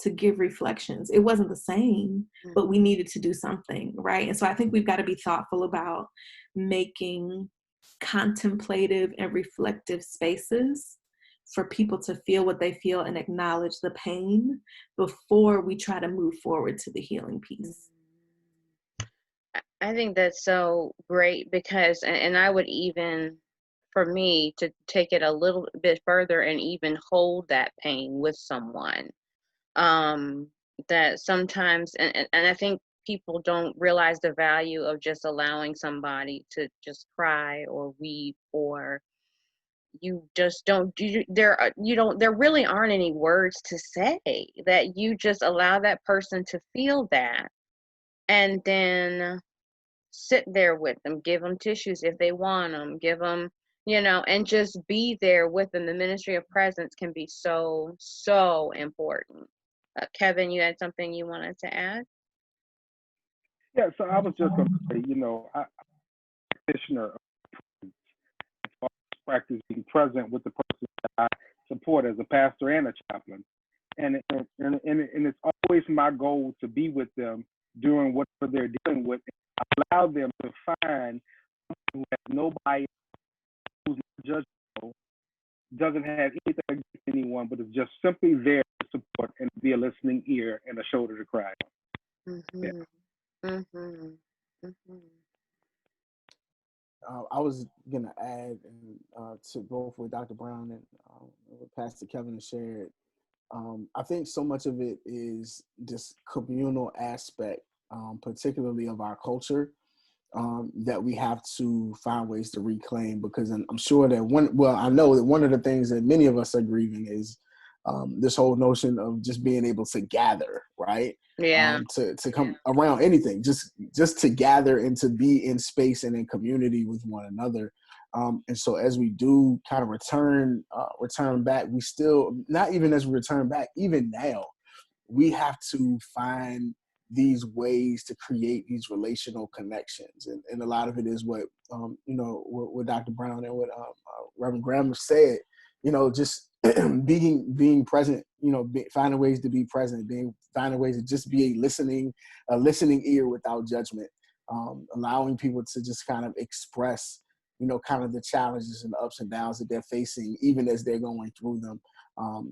to give reflections. It wasn't the same, but we needed to do something, right? And so I think we've got to be thoughtful about making contemplative and reflective spaces for people to feel what they feel and acknowledge the pain before we try to move forward to the healing piece. I think that's so great because, and I would even, for me, to take it a little bit further and even hold that pain with someone. That sometimes, and I think people don't realize the value of just allowing somebody to just cry or weep, or you just don't, there really aren't any words to say, that you just allow that person to feel that, and then sit there with them, give them tissues if they want them, give them, and just be there with them. The ministry of presence can be so, so important. Kevin, you had something you wanted to add? Yeah, so I was just going to say, I'm a practitioner of practice being present with the person that I support as a pastor and a chaplain. And it's always my goal to be with them during whatever they're dealing with, and allow them to find someone who has no bias, who's not judgmental, doesn't have anything against anyone, but is just simply there to support and be a listening ear and a shoulder to cry on. Yeah. Mm-hmm. Mm-hmm. I was gonna add to both what Dr. Brown and what Pastor Kevin shared. I think so much of it is this communal aspect, particularly of our culture, that we have to find ways to reclaim, because I'm sure that I know that one of the things that many of us are grieving is this whole notion of just being able to gather, right? Yeah. To come around anything, just to gather and to be in space and in community with one another. And so as we do kind of return back, we still, not even as we return back, even now, we have to find these ways to create these relational connections. And a lot of it is what Dr. Brown and what Reverend Graham said, just being present, finding ways to be present, finding ways to just be a listening ear without judgment, allowing people to just kind of express, kind of the challenges and the ups and downs that they're facing, even as they're going through them.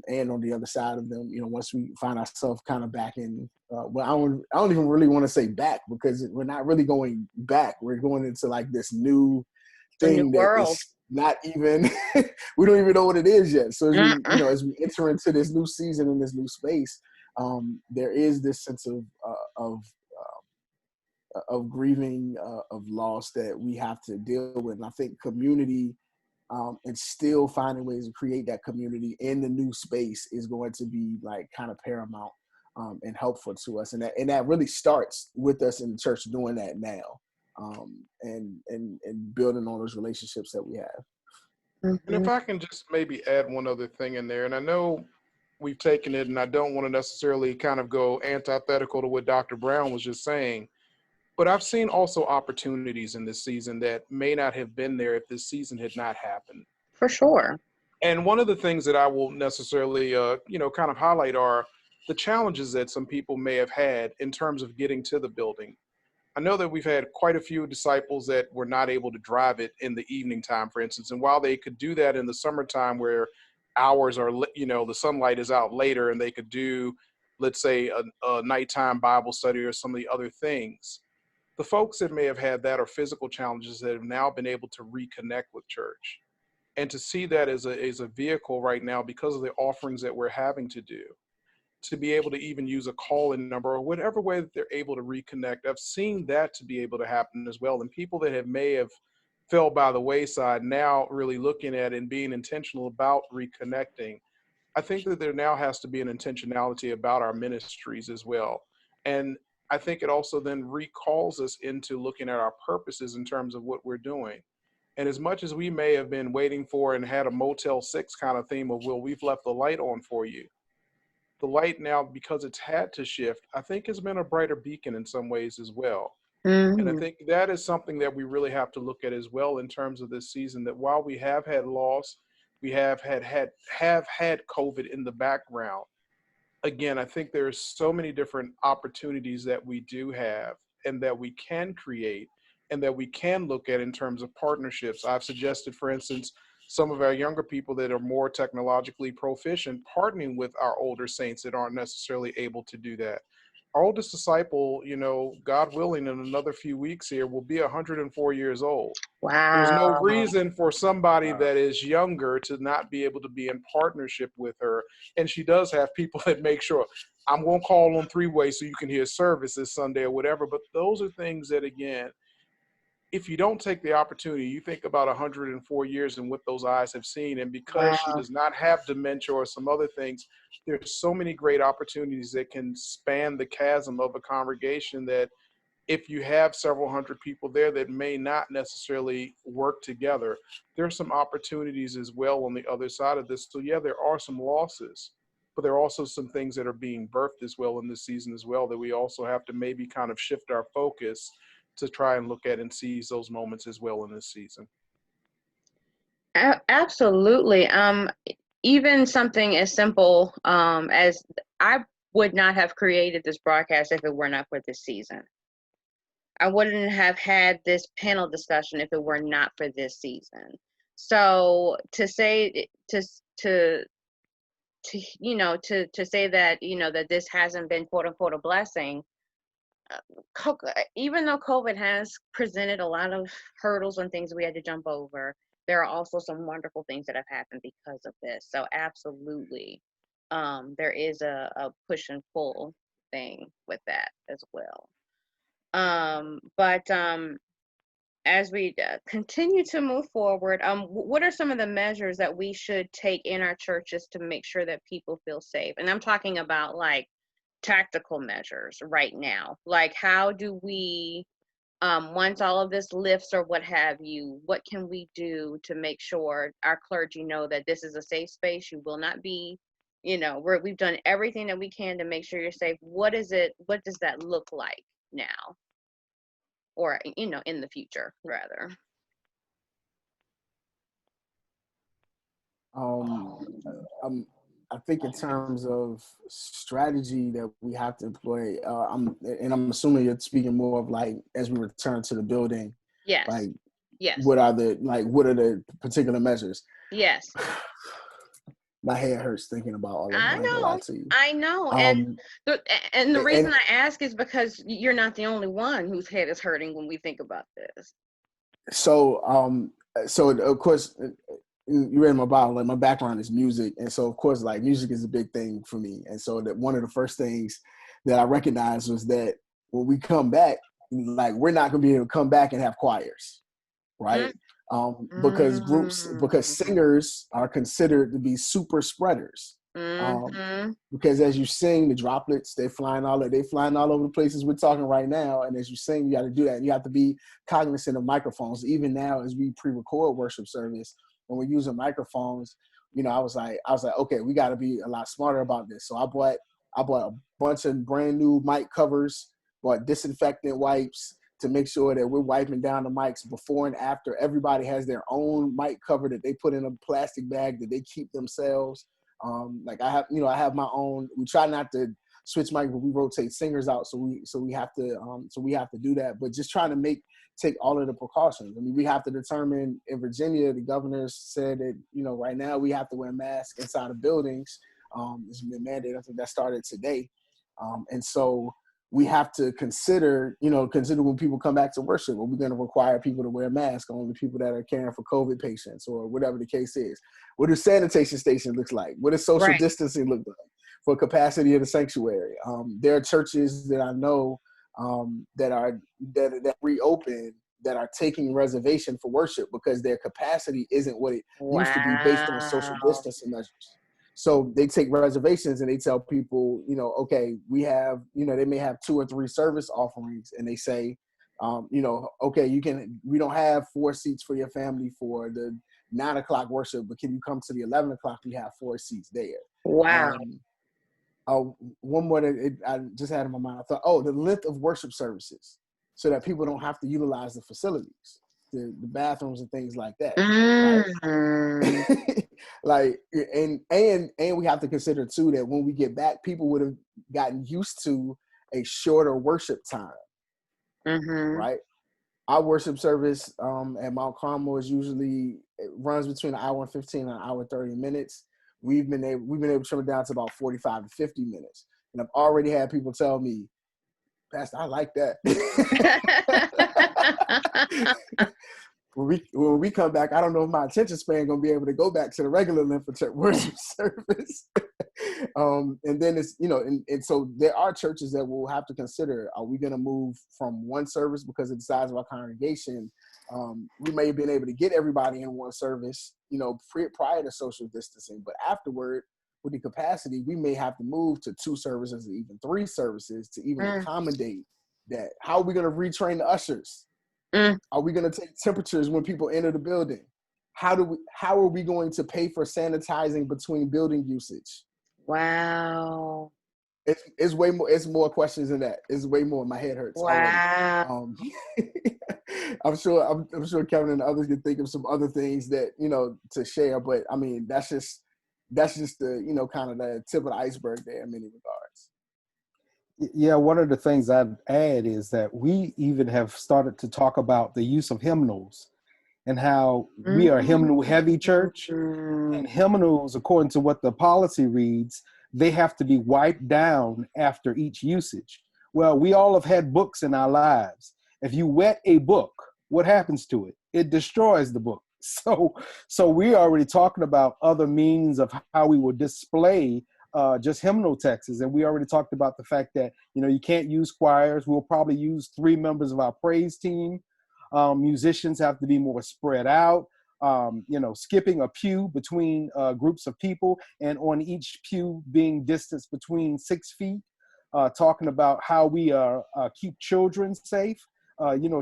And on the other side of them, once we find ourselves kind of back in, I don't even really want to say back, because we're not really going back. We're going into like this new thing that is not even, we don't even know what it is yet. So as we enter into this new season in this new space, there is this sense of grieving, of loss that we have to deal with. And I think community, and still finding ways to create that community in the new space is going to be like kind of paramount and helpful to us. And that really starts with us in the church doing that now, and building on those relationships that we have. And if I can just maybe add one other thing in there, and I know we've taken it, and I don't want to necessarily kind of go antithetical to what Dr. Brown was just saying, but I've seen also opportunities in this season that may not have been there if this season had not happened. For sure. And one of the things that I will necessarily, kind of highlight are the challenges that some people may have had in terms of getting to the building. I know that we've had quite a few disciples that were not able to drive it in the evening time, for instance. And while they could do that in the summertime where hours are, the sunlight is out later, and they could do, let's say, a nighttime Bible study or some of the other things, the folks that may have had that or physical challenges that have now been able to reconnect with church. And to see that as a vehicle right now, because of the offerings that we're having to do, to be able to even use a call-in number or whatever way that they're able to reconnect. I've seen that to be able to happen as well. And people that may have fell by the wayside now really looking at it and being intentional about reconnecting. I think that there now has to be an intentionality about our ministries as well. And I think it also then recalls us into looking at our purposes in terms of what we're doing. And as much as we may have been waiting for and had a Motel 6 kind of theme of, well, we've left the light on for you, the light now, because it's had to shift, I think has been a brighter beacon in some ways as well. And I think that is something that we really have to look at as well in terms of this season, that while we have had loss, we have had COVID in the background. Again, I think there's so many different opportunities that we do have and that we can create and that we can look at in terms of partnerships. I've suggested, for instance, some of our younger people that are more technologically proficient partnering with our older saints that aren't necessarily able to do that. Our oldest disciple, God willing, in another few weeks here, will be 104 years old. There's no Wow. reason for somebody that is younger to not be able to be in partnership with her. And she does have people that make sure, I'm going to call on three-way so you can hear service this Sunday or whatever. But those are things that, again, if you don't take the opportunity, you think about 104 years and what those eyes have seen. And because she Wow. does not have dementia or some other things, there's so many great opportunities that can span the chasm of a congregation that if you have several hundred people there that may not necessarily work together, there are some opportunities as well on the other side of this. So yeah, there are some losses, but there are also some things that are being birthed as well in this season as well that we also have to maybe kind of shift our focus to try and look at and seize those moments as well in this season. Absolutely. Even something as simple as I would not have created this broadcast if it were not for this season. I wouldn't have had this panel discussion if it were not for this season. So to say to say that that this hasn't been quote unquote a blessing, even though COVID has presented a lot of hurdles and things we had to jump over, there are also some wonderful things that have happened because of this. So absolutely, there is a push and pull thing with that as well. But as we continue to move forward, what are some of the measures that we should take in our churches to make sure that people feel safe? And I'm talking about like tactical measures right now. Like how do we, once all of this lifts or what have you, what can we do to make sure our clergy know that this is a safe space? You will not be, we've done everything that we can to make sure you're safe. What does that look like now? Or, in the future, rather. I think in terms of strategy that we have to employ, I'm assuming you're speaking more of like as we return to the building. Yes. Like, yes. What are the particular measures? Yes. My head hurts thinking about all of them. I know. And the reason I ask is because you're not the only one whose head is hurting when we think about this. So of course, you read my bio, like my background is music. And so of course, like music is a big thing for me. And so that one of the first things that I recognized was that when we come back, like we're not gonna be able to come back and have choirs, right? Because singers are considered to be super spreaders. Because as you sing, the droplets, they're flying all over the places we're talking right now. And as you sing, you got to do that. And you have to be cognizant of microphones. Even now, as we pre-record worship service, when we're using microphones, I was like, okay, we got to be a lot smarter about this. So I bought a bunch of brand new mic covers, bought disinfectant wipes to make sure that we're wiping down the mics before and after. Everybody has their own mic cover that they put in a plastic bag that they keep themselves. Like I have my own. We try not to switch mic, but we rotate singers out, so we have to do that. But just trying to take all of the precautions. I mean, we have to determine in Virginia, the governor said that right now we have to wear masks inside of buildings. It's been mandated. I think that started today, and so we have to consider when people come back to worship, are we going to require people to wear masks, only people that are caring for COVID patients or whatever the case is? What does sanitation station look like? What does social distancing look like for capacity of the sanctuary? There are churches that I know that reopen that are taking reservation for worship because their capacity isn't what it used to be based on social distancing measures. So they take reservations and they tell people, okay, we have, they may have 2 or 3 service offerings, and they say, okay, we don't have 4 seats for your family for the 9 o'clock worship, but can you come to the 11 o'clock? We have 4 seats there. Wow. One more that I just had in my mind. I thought, the length of worship services, so that people don't have to utilize the facilities, the bathrooms and things like that. Right? Like, and we have to consider too that when we get back, people would have gotten used to a shorter worship time, right? our worship service at Mount Carmel is usually, it runs between an hour and 15 and an hour and 30 minutes. We've been able to trim it down to about 45 to 50 minutes. And I've already had people tell me, Pastor, I like that. When we come back, I don't know if my attention span gonna be able to go back to the regular length of worship service. And then it's, and so there are churches that will have to consider, are we gonna move from one service because of the size of our congregation? We may have been able to get everybody in one service, prior to social distancing, but afterward, with the capacity, we may have to move to 2 services or even 3 services to even accommodate that. How are we gonna retrain the ushers? Are we going to take temperatures when people enter the building? How are we going to pay for sanitizing between building usage? Wow. It's way more. It's more questions than that. It's way more. My head hurts. Wow. I'm sure Kevin and others can think of some other things that to share. But I mean, that's just the kind of the tip of the iceberg there in many regards. Yeah, one of the things I'd add is that we even have started to talk about the use of hymnals and how we are a hymnal heavy church, and hymnals, according to what the policy reads, they have to be wiped down after each usage. Well, we all have had books in our lives. If you wet a book, what happens to it? It destroys the book. So we're already talking about other means of how we will display just hymnal texts. And we already talked about the fact that, you can't use choirs. We'll probably use 3 members of our praise team. Musicians have to be more spread out, skipping a pew between groups of people, and on each pew being distanced between 6 feet, talking about how we keep children safe.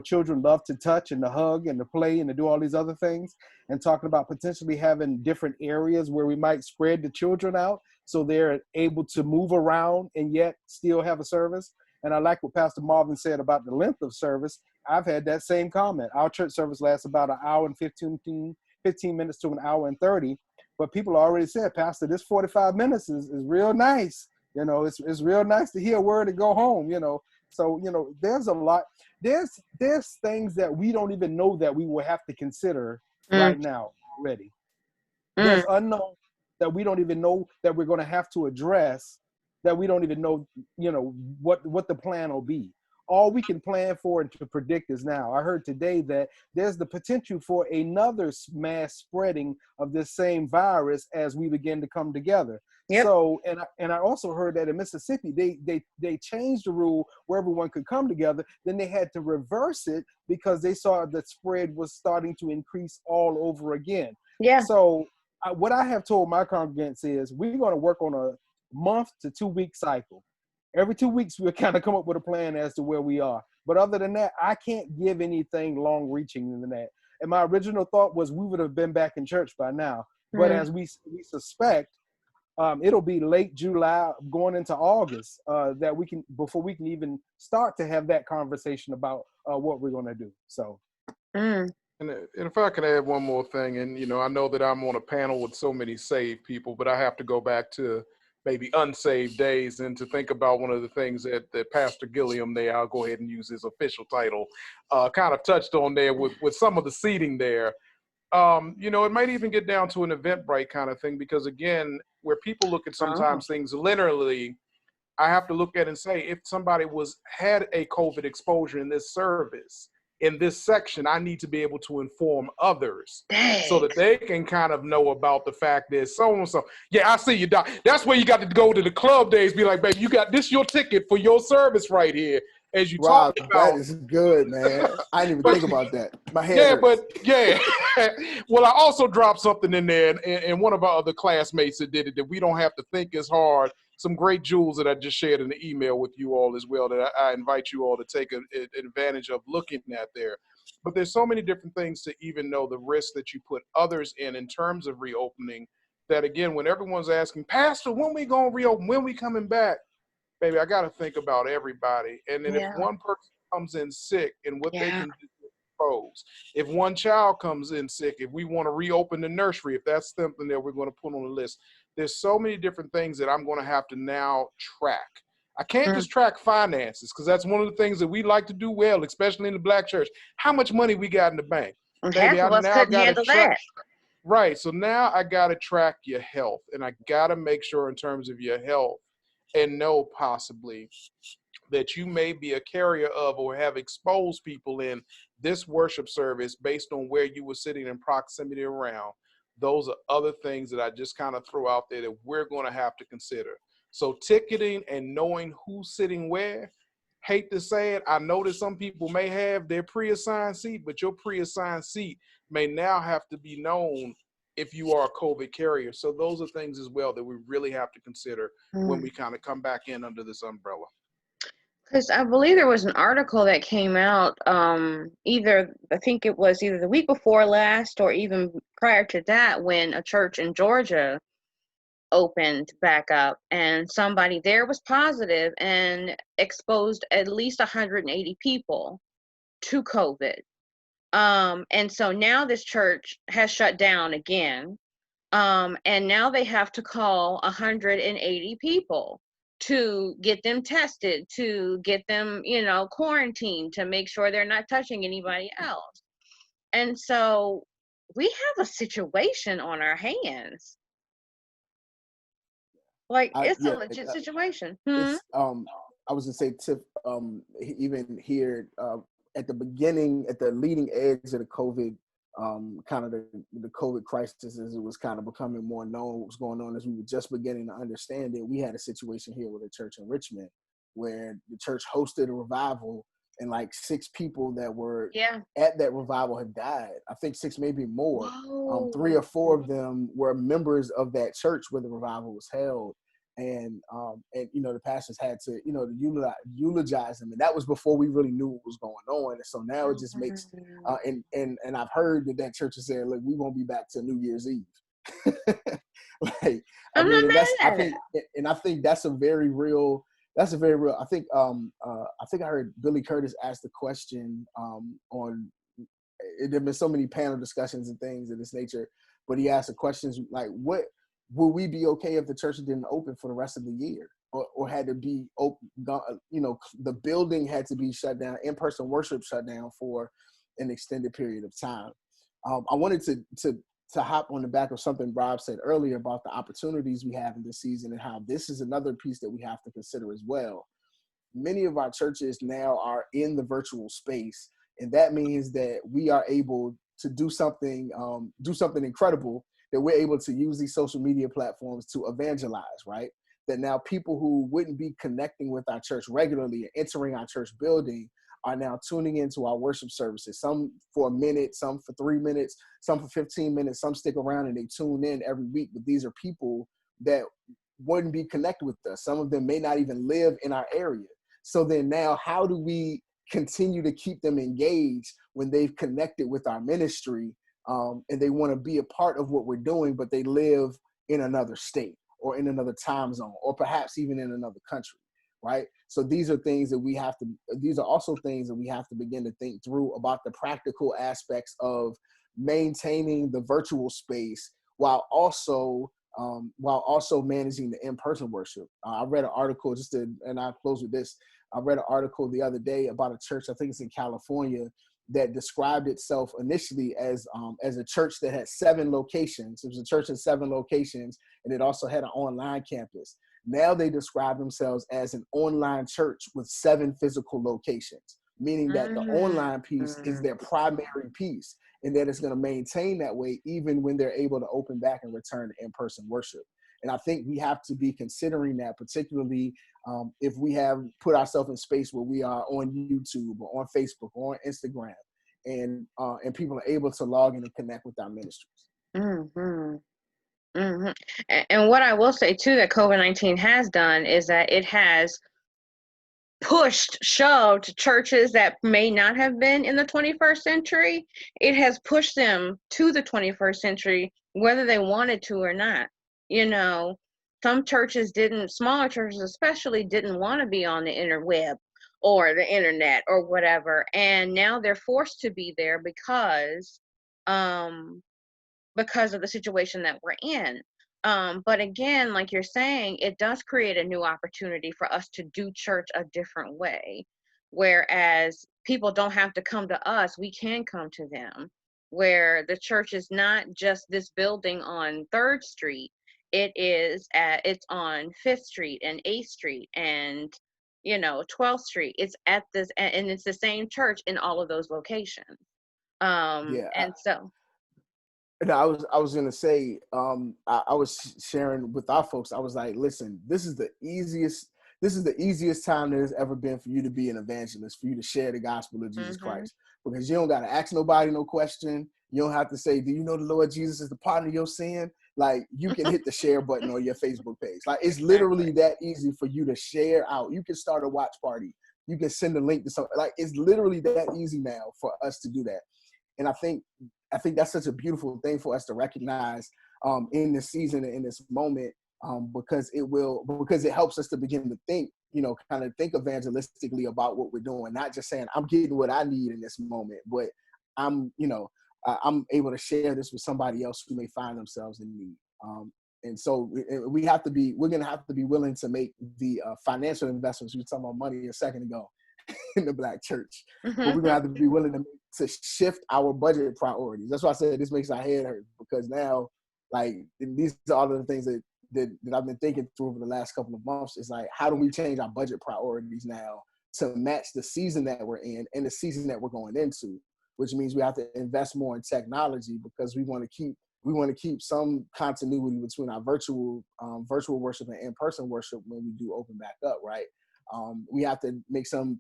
Children love to touch and to hug and to play and to do all these other things, and talking about potentially having different areas where we might spread the children out so they're able to move around and yet still have a service. And I like what Pastor Marvin said about the length of service. I've had that same comment. Our church service lasts about an hour and 15 minutes to an hour and 30. But people already said, Pastor, this 45 minutes is real nice. It's real nice to hear a word and go home, So, there's a lot. There's things that we don't even know that we will have to consider right now already. There's unknown that we don't even know that we're going to have to address, that we don't even know, what the plan will be. All we can plan for and to predict is now. I heard today that there's the potential for another mass spreading of this same virus as we begin to come together. Yep. So, and I also heard that in Mississippi, they changed the rule where everyone could come together. Then they had to reverse it because they saw that spread was starting to increase all over again. Yeah. So what I have told my congregants is we're going to work on a month to 2 week cycle. Every 2 weeks, we'll kind of come up with a plan as to where we are. But other than that, I can't give anything long reaching than that. And my original thought was we would have been back in church by now. But as we suspect, it'll be late July going into August before we can even start to have that conversation about what we're going to do. So. And if I can add one more thing, and I know that I'm on a panel with so many saved people, but I have to go back to maybe unsaved days and to think about one of the things that Pastor Gilliam there, I'll go ahead and use his official title, kind of touched on there with some of the seating there. It might even get down to an Eventbrite kind of thing, because again, where people look at sometimes things linearly, I have to look at and say, if somebody had a COVID exposure in this service, in this section, I need to be able to inform others so that they can kind of know about the fact that so-and-so, yeah, I see you, Doc. That's where you got to go to the club days, be like, baby, you got this your ticket for your service right here. As you Rob, talk about. that is good, man. I didn't even think about that. My head hurts. Well, I also dropped something in there, and one of our other classmates that did it, that we don't have to think as hard. Some great jewels that I just shared in the email with you all as well that I invite you all to take advantage of looking at there. But there's so many different things to even know the risk that you put others in terms of reopening, that again, when everyone's asking, Pastor, when we going to reopen? When we coming back? Baby, I got to think about everybody. And then if one person comes in sick and what they can do to expose, if one child comes in sick, if we want to reopen the nursery, if that's something that we're going to put on the list, there's so many different things that I'm going to have to now track. I can't just track finances, because that's one of the things that we like to do well, especially in the Black church. How much money we got in the bank? Half of us couldn't handle that. Right. So now I got to track your health, and I got to make sure in terms of your health and know possibly that you may be a carrier of or have exposed people in this worship service based on where you were sitting in proximity around. Those are other things that I just kind of throw out there that we're going to have to consider. So ticketing and knowing who's sitting where, hate to say it, I know that some people may have their pre-assigned seat, but your pre-assigned seat may now have to be known if you are a COVID carrier. So those are things as well that we really have to consider when we kind of come back in under this umbrella. Because I believe there was an article that came out I think it was either the week before last or even prior to that, when a church in Georgia opened back up and somebody there was positive and exposed at least 180 people to COVID. And so now this church has shut down again. And now they have to call 180 people to get them tested, to get them, quarantined, to make sure they're not touching anybody else. And so we have a situation on our hands. Like, it's a legit situation. It's I was gonna say, Tiff, even here at the beginning, at the leading edge of the COVID, kind of the COVID crisis, as it was kind of becoming more known what was going on, as we were just beginning to understand it. We had a situation here with a church in Richmond where the church hosted a revival, and like 6 people that were at that revival had died. I think 6, maybe more. 3 or 4 of them were members of that church where the revival was held. And the pastors had to, to eulogize them. And that was before we really knew what was going on. And so now it just makes, and I've heard that church is saying, look, we won't be back till New Year's Eve. I think that's a very real, I think I heard Billy Curtis ask the question on, there have been so many panel discussions and things of this nature, but he asked the questions like, what, will we be okay if the church didn't open for the rest of the year, or had to be open? The building had to be shut down, in-person worship shut down for an extended period of time. I wanted to hop on the back of something Rob said earlier about the opportunities we have in this season, and how this is another piece that we have to consider as well. Many of our churches now are in the virtual space, and that means that we are able to do something incredible, that we're able to use these social media platforms to evangelize, right? That now people who wouldn't be connecting with our church regularly and entering our church building are now tuning into our worship services, some for a minute, some for 3 minutes, some for 15 minutes, some stick around and they tune in every week. But these are people that wouldn't be connected with us. Some of them may not even live in our area. So then now, how do we continue to keep them engaged when they've connected with our ministry? And they want to be a part of what we're doing, but they live in another state or in another time zone, or perhaps even in another country, right? So these are also things that we have to begin to think through about the practical aspects of maintaining the virtual space while also managing the in-person worship. I read an article and I'll close with this. I read an article the other day about a church, I think it's in California, that described itself initially as a church that had 7 locations. It was a church in 7 locations, and it also had an online campus. Now they describe themselves as an online church with 7 physical locations, meaning that the online piece is their primary piece, and that it's going to maintain that way even when they're able to open back and return to in-person worship. And I think we have to be considering that, particularly if we have put ourselves in space where we are on YouTube or on Facebook or on Instagram, and people are able to log in and connect with our ministries. Mm-hmm. Mm-hmm. And what I will say too that COVID-19 has done is that it has shoved churches that may not have been in the 21st century. It has pushed them to the 21st century, whether they wanted to or not. Some churches smaller churches especially, didn't want to be on the interweb or the internet or whatever. And now they're forced to be there because of the situation that we're in. But again, like you're saying, it does create a new opportunity for us to do church a different way. Whereas people don't have to come to us, we can come to them. Where the church is not just this building on 3rd Street, it's on 5th Street and 8th Street and 12th Street. It's at this, and it's the same church in all of those locations. Yeah, And so no, I was gonna say, I was sharing with our folks. I was like, listen, this is the easiest time there's ever been for you to be an evangelist, for you to share the gospel of Jesus Christ, because you don't gotta ask nobody no question. You don't have to say, do you know the Lord Jesus is the pardon of your sin? Like, you can hit the share button on your Facebook page. Like, it's literally that easy for you to share out. You can start a watch party. You can send a link to something. Like, it's literally that easy now for us to do that. And I think that's such a beautiful thing for us to recognize in this season and in this moment, because it helps us to begin to think, kind of think evangelistically about what we're doing, not just saying I'm getting what I need in this moment, but I'm able to share this with somebody else who may find themselves in need. And so we're going to have to be willing to make the financial investments. We were talking about money a second ago in the Black church, but we're gonna have to be willing to shift our budget priorities. That's why I said this makes our head hurt, because now, like, these are all of the things that I've been thinking through over the last couple of months. Is like, how do we change our budget priorities now to match the season that we're in and the season that we're going into? Which means we have to invest more in technology, because we want to keep some continuity between our virtual worship and in-person worship when we do open back up, right? We have to make some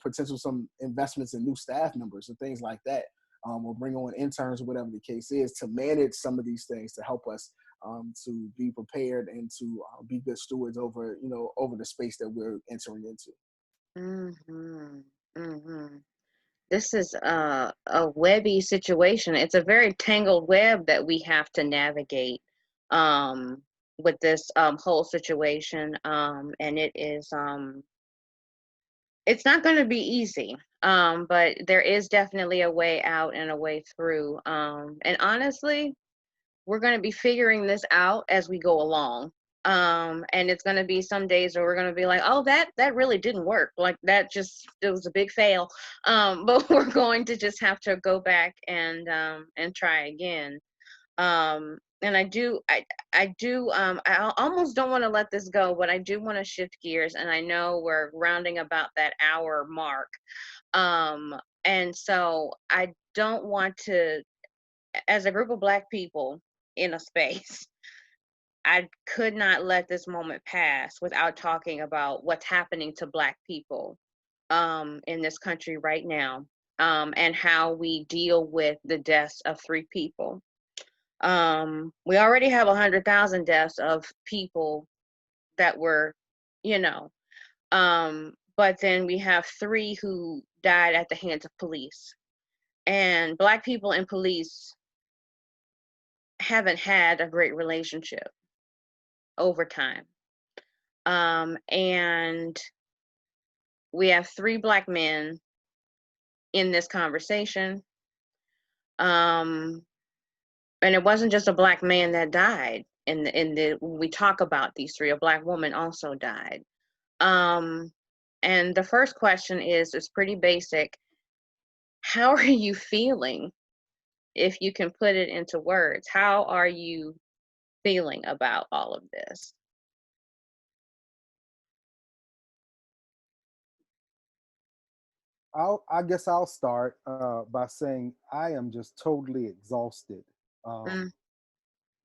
investments in new staff members and things like that. Or bring on interns or whatever the case is to manage some of these things to help us to be prepared and to be good stewards over the space that we're entering into. This is a webby situation. It's a very tangled web that we have to navigate with this whole situation, and it is it's not going to be easy, but there is definitely a way out and a way through. And honestly, we're going to be figuring this out as we go along. And it's going to be some days where we're going to be like, oh, that really didn't work. Like, it was a big fail. But we're going to just have to go back and try again. And I almost don't want to let this go, but I do want to shift gears, and I know we're rounding about that hour mark. And so I don't want to, as a group of Black people in a space, I could not let this moment pass without talking about what's happening to Black people in this country right now, and how we deal with the deaths of 3 people. We already have 100,000 deaths of people that were, but then we have 3 who died at the hands of police. And Black people and police haven't had a great relationship over time. And we have 3 Black men in this conversation. And it wasn't just a Black man that died. When we talk about these 3, a Black woman also died. And the first question is pretty basic. How are you feeling? If you can put it into words, how are you feeling about all of this? I guess I'll start by saying I am just totally exhausted.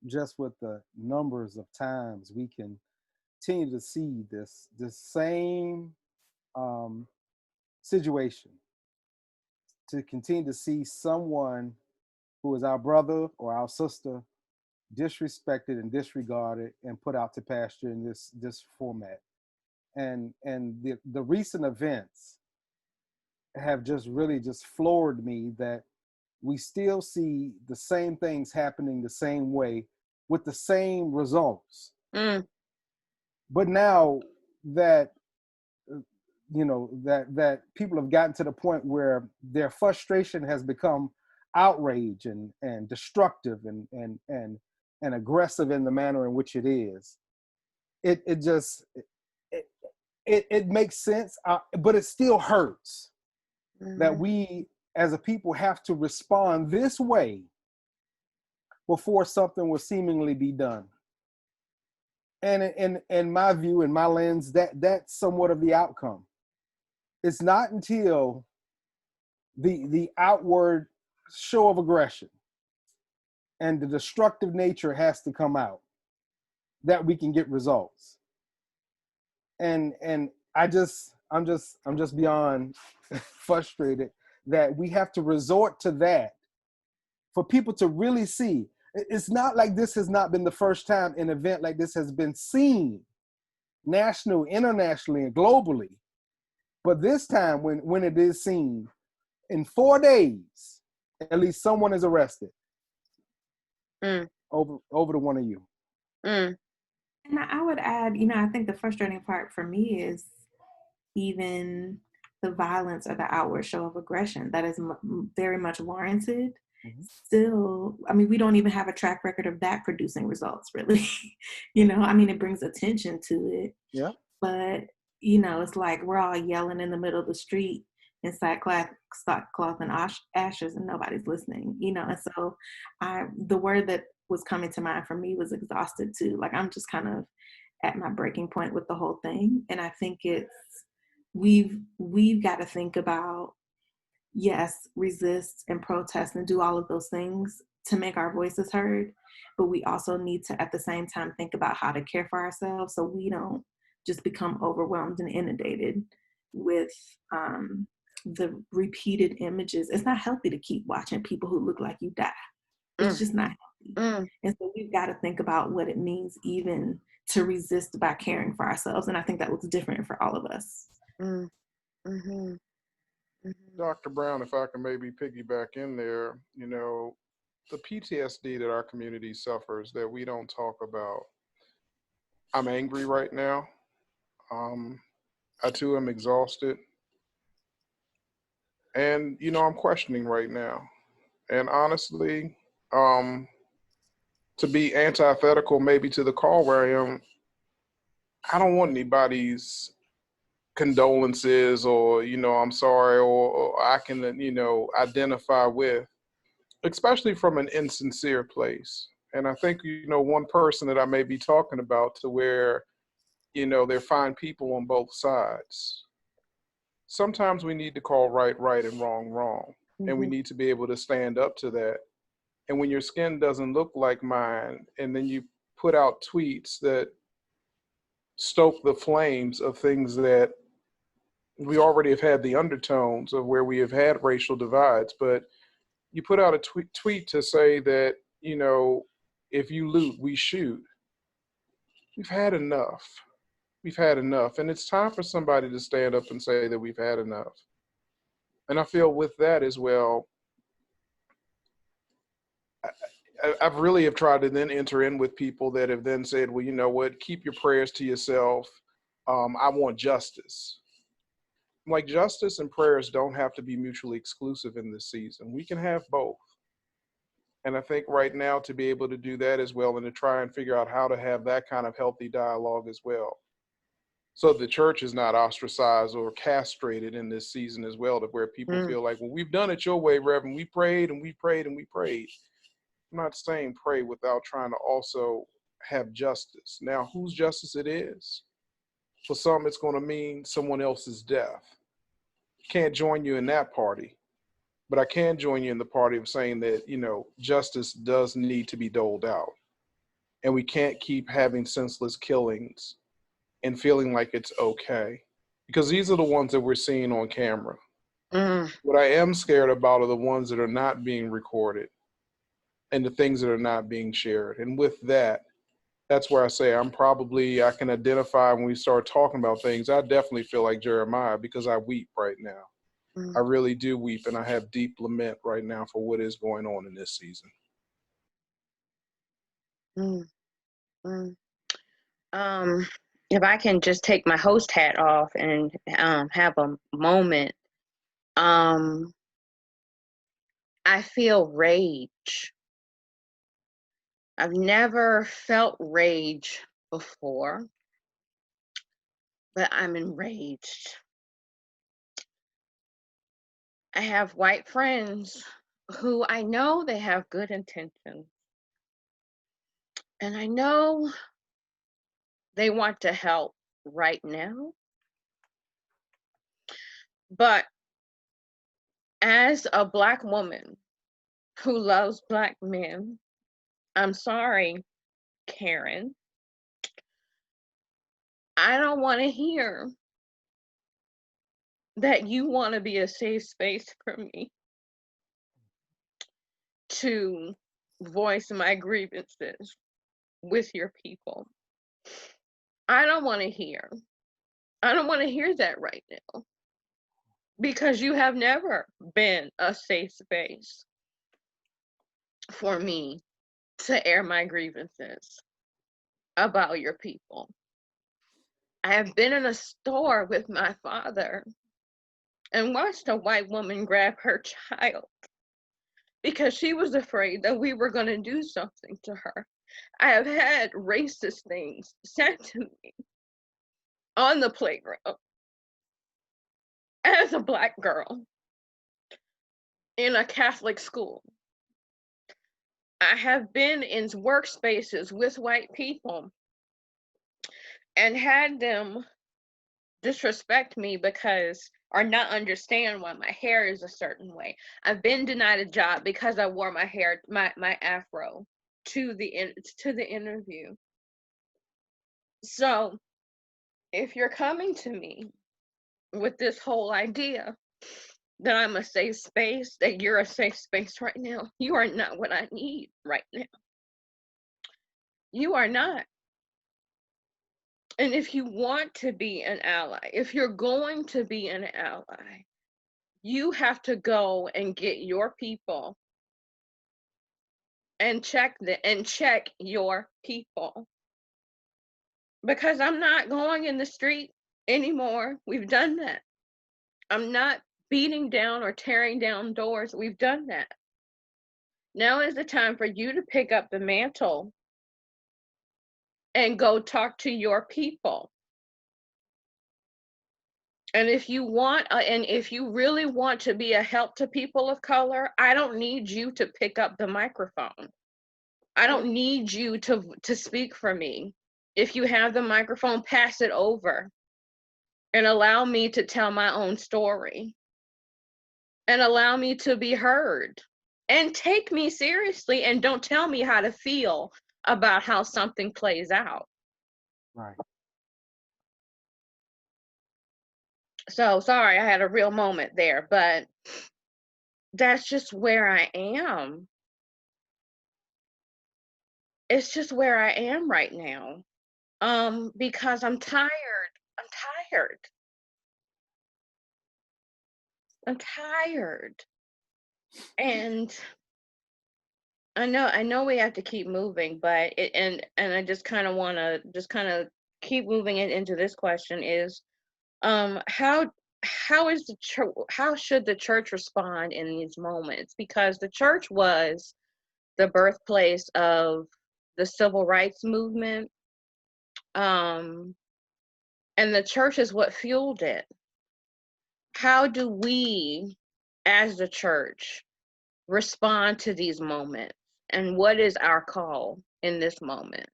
Just with the numbers of times we can continue to see this same situation, to continue to see someone who is our brother or our sister disrespected and disregarded and put out to pasture in this format. And the recent events have just really just floored me that we still see the same things happening the same way with the same results. But now that that people have gotten to the point where their frustration has become outrage and destructive and and aggressive in the manner in which it is, it makes sense, but it still hurts that we as a people have to respond this way before something will seemingly be done. And in my view, in my lens, that's somewhat of the outcome. It's not until the outward show of aggression and the destructive nature has to come out that we can get results. And I'm just beyond frustrated that we have to resort to that for people to really see. It's not like this has not been the first time an event like this has been seen nationally, internationally, and globally. But this time, when it is seen, in 4 days, at least someone is arrested over to one of you. And I would add, I think the frustrating part for me is even the violence or the outward show of aggression that is very much warranted. Still, we don't even have a track record of that producing results, really. It brings attention to it. Yeah. But, it's like we're all yelling in the middle of the street in sackcloth and ashes, and nobody's listening, and so the word that was coming to mind for me was exhausted too. Like, I'm just kind of at my breaking point with the whole thing. And I think we've got to think about, yes, resist and protest and do all of those things to make our voices heard. But we also need to, at the same time, think about how to care for ourselves so we don't just become overwhelmed and inundated with the repeated images. It's not healthy to keep watching people who look like you die. It's just not healthy. And so we've got to think about what it means even to resist by caring for ourselves. And I think that looks different for all of us. Dr. Brown, if I can maybe piggyback in there, the PTSD that our community suffers that we don't talk about. I'm angry right now. I too am exhausted. And, I'm questioning right now. And honestly, to be antithetical maybe to the call where I am, I don't want anybody's condolences or, I'm sorry, or I can, identify with, especially from an insincere place. And I think, one person that I may be talking about to where, they're fine people on both sides. Sometimes we need to call right, right, and wrong, wrong. And we need to be able to stand up to that. And when your skin doesn't look like mine, and then you put out tweets that stoke the flames of things that we already have had the undertones of where we have had racial divides, but you put out a tweet to say that, if you loot, we shoot. We've had enough. We've had enough. And it's time for somebody to stand up and say that we've had enough. And I feel with that as well, I've really have tried to then enter in with people that have then said, well, you know what, keep your prayers to yourself. I want justice. Like, justice and prayers don't have to be mutually exclusive in this season. We can have both. And I think right now to be able to do that as well and to try and figure out how to have that kind of healthy dialogue as well. So the church is not ostracized or castrated in this season as well, to where people feel like, well, we've done it your way, Reverend. We prayed and we prayed and we prayed. I'm not saying pray without trying to also have justice. Now, whose justice it is? For some, it's going to mean someone else's death. Can't join you in that party. But I can join you in the party of saying that, justice does need to be doled out. And we can't keep having senseless killings and feeling like it's okay. Because these are the ones that we're seeing on camera. What I am scared about are the ones that are not being recorded and the things that are not being shared. And with that, that's where I say I can identify when we start talking about things. I definitely feel like Jeremiah because I weep right now. I really do weep, and I have deep lament right now for what is going on in this season. If I can just take my host hat off and have a moment, I feel rage. I've never felt rage before, but I'm enraged. I have white friends who I know they have good intentions, and I know they want to help right now. But as a Black woman who loves Black men, I'm sorry, Karen, I don't want to hear that you want to be a safe space for me to voice my grievances with your people. I don't want to hear. I don't want to hear that right now, because you have never been a safe space for me to air my grievances about your people. I have been in a store with my father and watched a white woman grab her child because she was afraid that we were going to do something to her. I have had racist things said to me on the playground as a Black girl in a Catholic school. I have been in workspaces with white people and had them disrespect me because, or not understand why my hair is a certain way. I've been denied a job because I wore my hair, my afro to the interview. So if you're coming to me with this whole idea that I'm a safe space, that you're a safe space right now, you are not what I need right now. You are not. And if you want to be an ally, if you're going to be an ally, you have to go and get your people and check your people. Because I'm not going in the street anymore. We've done that. I'm not beating down or tearing down doors. We've done that. Now is the time for you to pick up the mantle and go talk to your people. And if you want, and if you really want to be a help to people of color, I don't need you to pick up the microphone. I don't need you to speak for me. If you have the microphone, pass it over and allow me to tell my own story and allow me to be heard and take me seriously and don't tell me how to feel about how something plays out. Right. So sorry, I had a real moment there, but that's just where I am. It's just where I am right now. Because I'm tired. I'm tired. I'm tired. And I know we have to keep moving, but and I just kind of want to just kind of keep moving it into this question is how is the church, how should the church respond in these moments? Because the church was the birthplace of the civil rights movement, and the church is what fueled it. How do we as the church respond to these moments, and what is our call in this moment?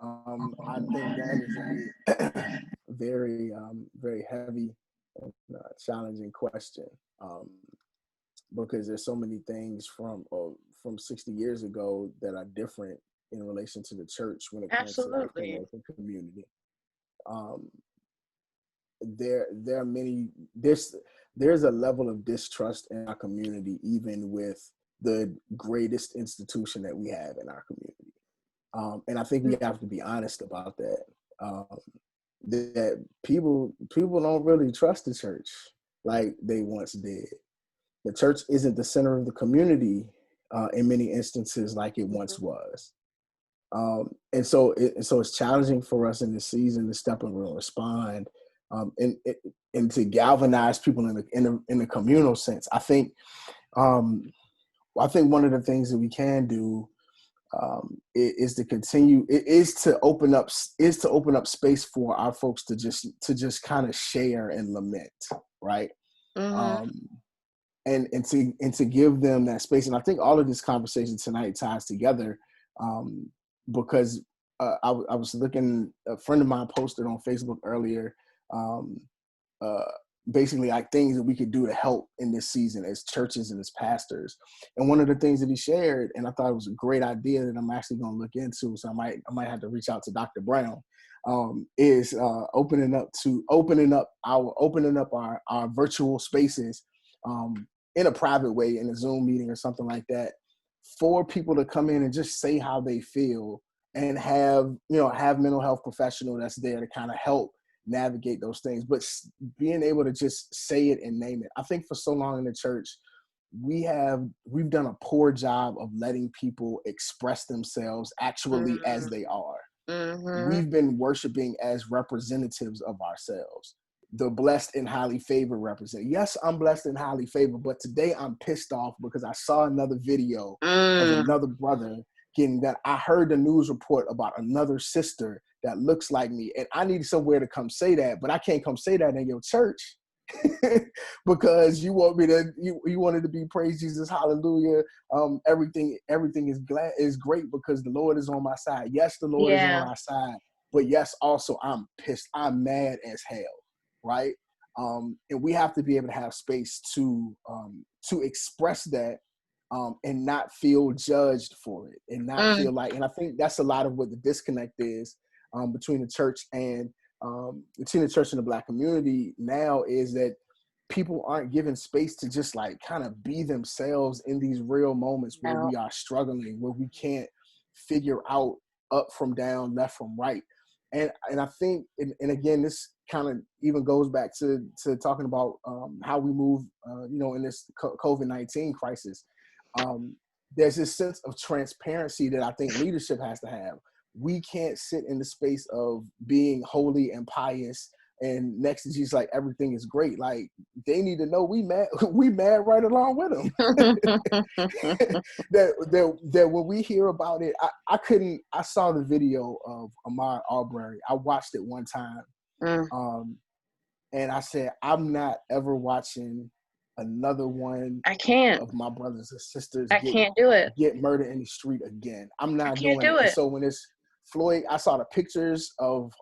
I think that is a very heavy and challenging question, because there's so many things from 60 years ago that are different in relation to the church when it comes to the African American community. There are many. There's a level of distrust in our community, even with the greatest institution that we have in our community. And I think we have to be honest about that. That people don't really trust the church like they once did. The church isn't the center of the community in many instances like it once was. And so it's challenging for us in this season to step up and respond. And and to galvanize people in a communal sense. I think one of the things that we can do is to open up space for our folks to just kind of share and lament, right? Mm-hmm. And to give them that space. And I think all of this conversation tonight ties together, because I was looking, a friend of mine posted on Facebook earlier, basically like things that we could do to help in this season as churches and as pastors. And one of the things that he shared, and I thought it was a great idea that I'm actually going to look into, so I might have to reach out to Dr. Brown, is opening up our virtual spaces in a private way, in a Zoom meeting or something like that, for people to come in and just say how they feel, and have mental health professional that's there to kind of help navigate those things, but being able to just say it and name it. I think for so long in the church, we've done a poor job of letting people express themselves actually as they are. Mm-hmm. We've been worshiping as representatives of ourselves. The blessed and highly favored represent. Yes, I'm blessed and highly favored, but today I'm pissed off because I saw another video of another brother getting that. I heard the news report about another sister that looks like me, and I need somewhere to come say that, but I can't come say that in your church because you want me to. You wanted to be praise Jesus, hallelujah. Everything is great because the Lord is on my side. Yes, the Lord is on our side, but yes, also I'm pissed. I'm mad as hell, right? And we have to be able to have space to express that. And not feel judged for it, and not feel like, and I think that's a lot of what the disconnect is between the church and the Black community now, is that people aren't given space to just like kind of be themselves in these real moments where we are struggling, where we can't figure out up from down, left from right. And I think, and again, this kind of even goes back to talking about how we move, in this COVID-19 crisis. There's this sense of transparency that I think leadership has to have. We can't sit in the space of being holy and pious and next to Jesus like everything is great. Like, they need to know we mad right along with them. that when we hear about it, I saw the video of Ahmaud Arbery. I watched it one time. And I said, I'm not ever watching another one of my brothers and sisters get murdered in the street again. I'm not doing it. And so when it's Floyd, I saw the pictures of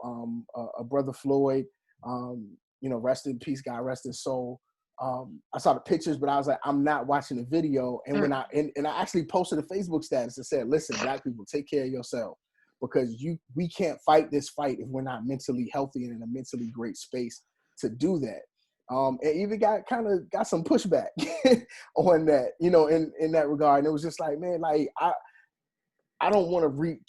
a brother Floyd, rest in peace, God rest his soul. I saw the pictures, but I was like, I'm not watching the video. And when I actually posted a Facebook status that said, listen, Black people, take care of yourself, because we can't fight this fight if we're not mentally healthy and in a mentally great space to do that. And even got some pushback on that, in that regard. And it was just like, man, like I don't want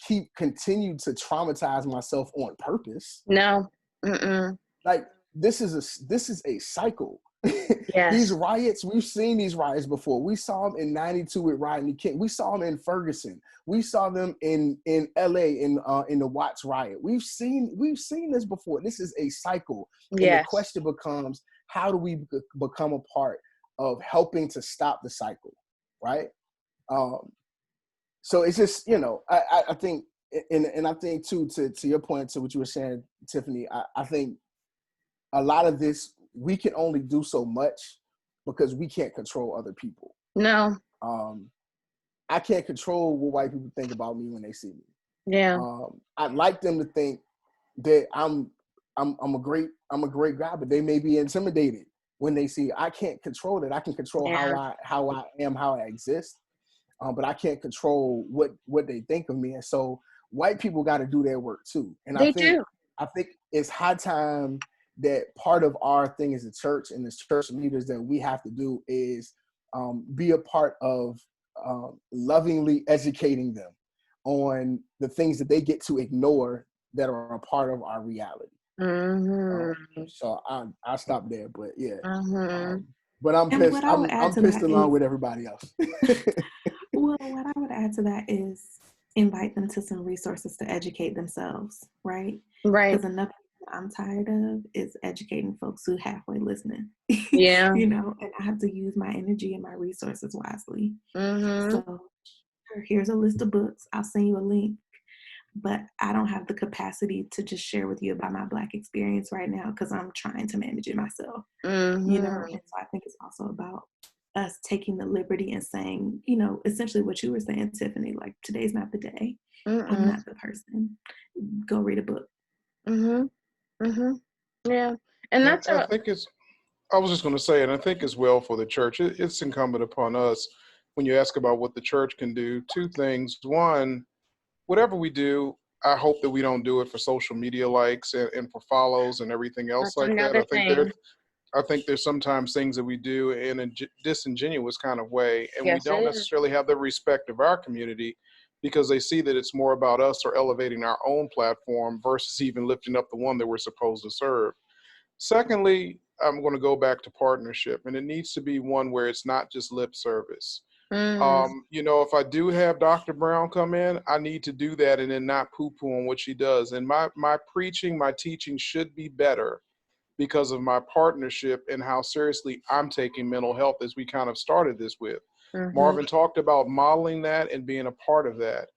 to continue to traumatize myself on purpose. No. Mm-mm. Like this is a cycle. Yes. These riots, we've seen these riots before. We saw them in '92 with Rodney King. We saw them in Ferguson. We saw them in LA in the Watts riot. We've seen this before. This is a cycle. Yes. And the question becomes, how do we become a part of helping to stop the cycle, right? So it's just, I think, and I think too, to your point, to what you were saying, Tiffany, I think a lot of this, we can only do so much because we can't control other people. No. I can't control what white people think about me when they see me. Yeah. I'd like them to think that I'm a great guy, but they may be intimidated when they see. I can't control that. I can control how I am, how I exist, but I can't control what they think of me. And so white people got to do their work too. And I think it's high time that part of our thing as a church and as church leaders that we have to do is be a part of lovingly educating them on the things that they get to ignore that are a part of our reality. Mm-hmm. So I'll stop there, but yeah. Mm-hmm. But I'm pissed. I'm pissed along with everybody else. Well, what I would add to that is invite them to some resources to educate themselves, right? Right. Because enough people I'm tired of is educating folks who halfway listening. Yeah. You know, and I have to use my energy and my resources wisely. Mm-hmm. So here's a list of books. I'll send you a link. But I don't have the capacity to just share with you about my Black experience right now because I'm trying to manage it myself. Mm-hmm. You know, and so I think it's also about us taking the liberty and saying, you know, essentially what you were saying, Tiffany, like today's not the day. I'm not the person. Go read a book. Mm-hmm. Mm-hmm. Yeah. And that's I think it's, I was just going to say, and I think as well for the church, it's incumbent upon us when you ask about what the church can do, two things. One, whatever we do, I hope that we don't do it for social media likes and for follows and everything else that's like that. another thing. I think there's sometimes things that we do in a disingenuous kind of way, and we Yes, don't it is. necessarily have the respect of our community because they see that it's more about us or elevating our own platform versus even lifting up the one that we're supposed to serve. Secondly, I'm going to go back to partnership, and it needs to be one where it's not just lip service. You know, if I do have Dr. Brown come in, I need to do that and then not poo-poo on what she does. And my preaching, my teaching should be better because of my partnership and how seriously I'm taking mental health as we kind of started this with. Mm-hmm. Marvin talked about modeling that and being a part of that.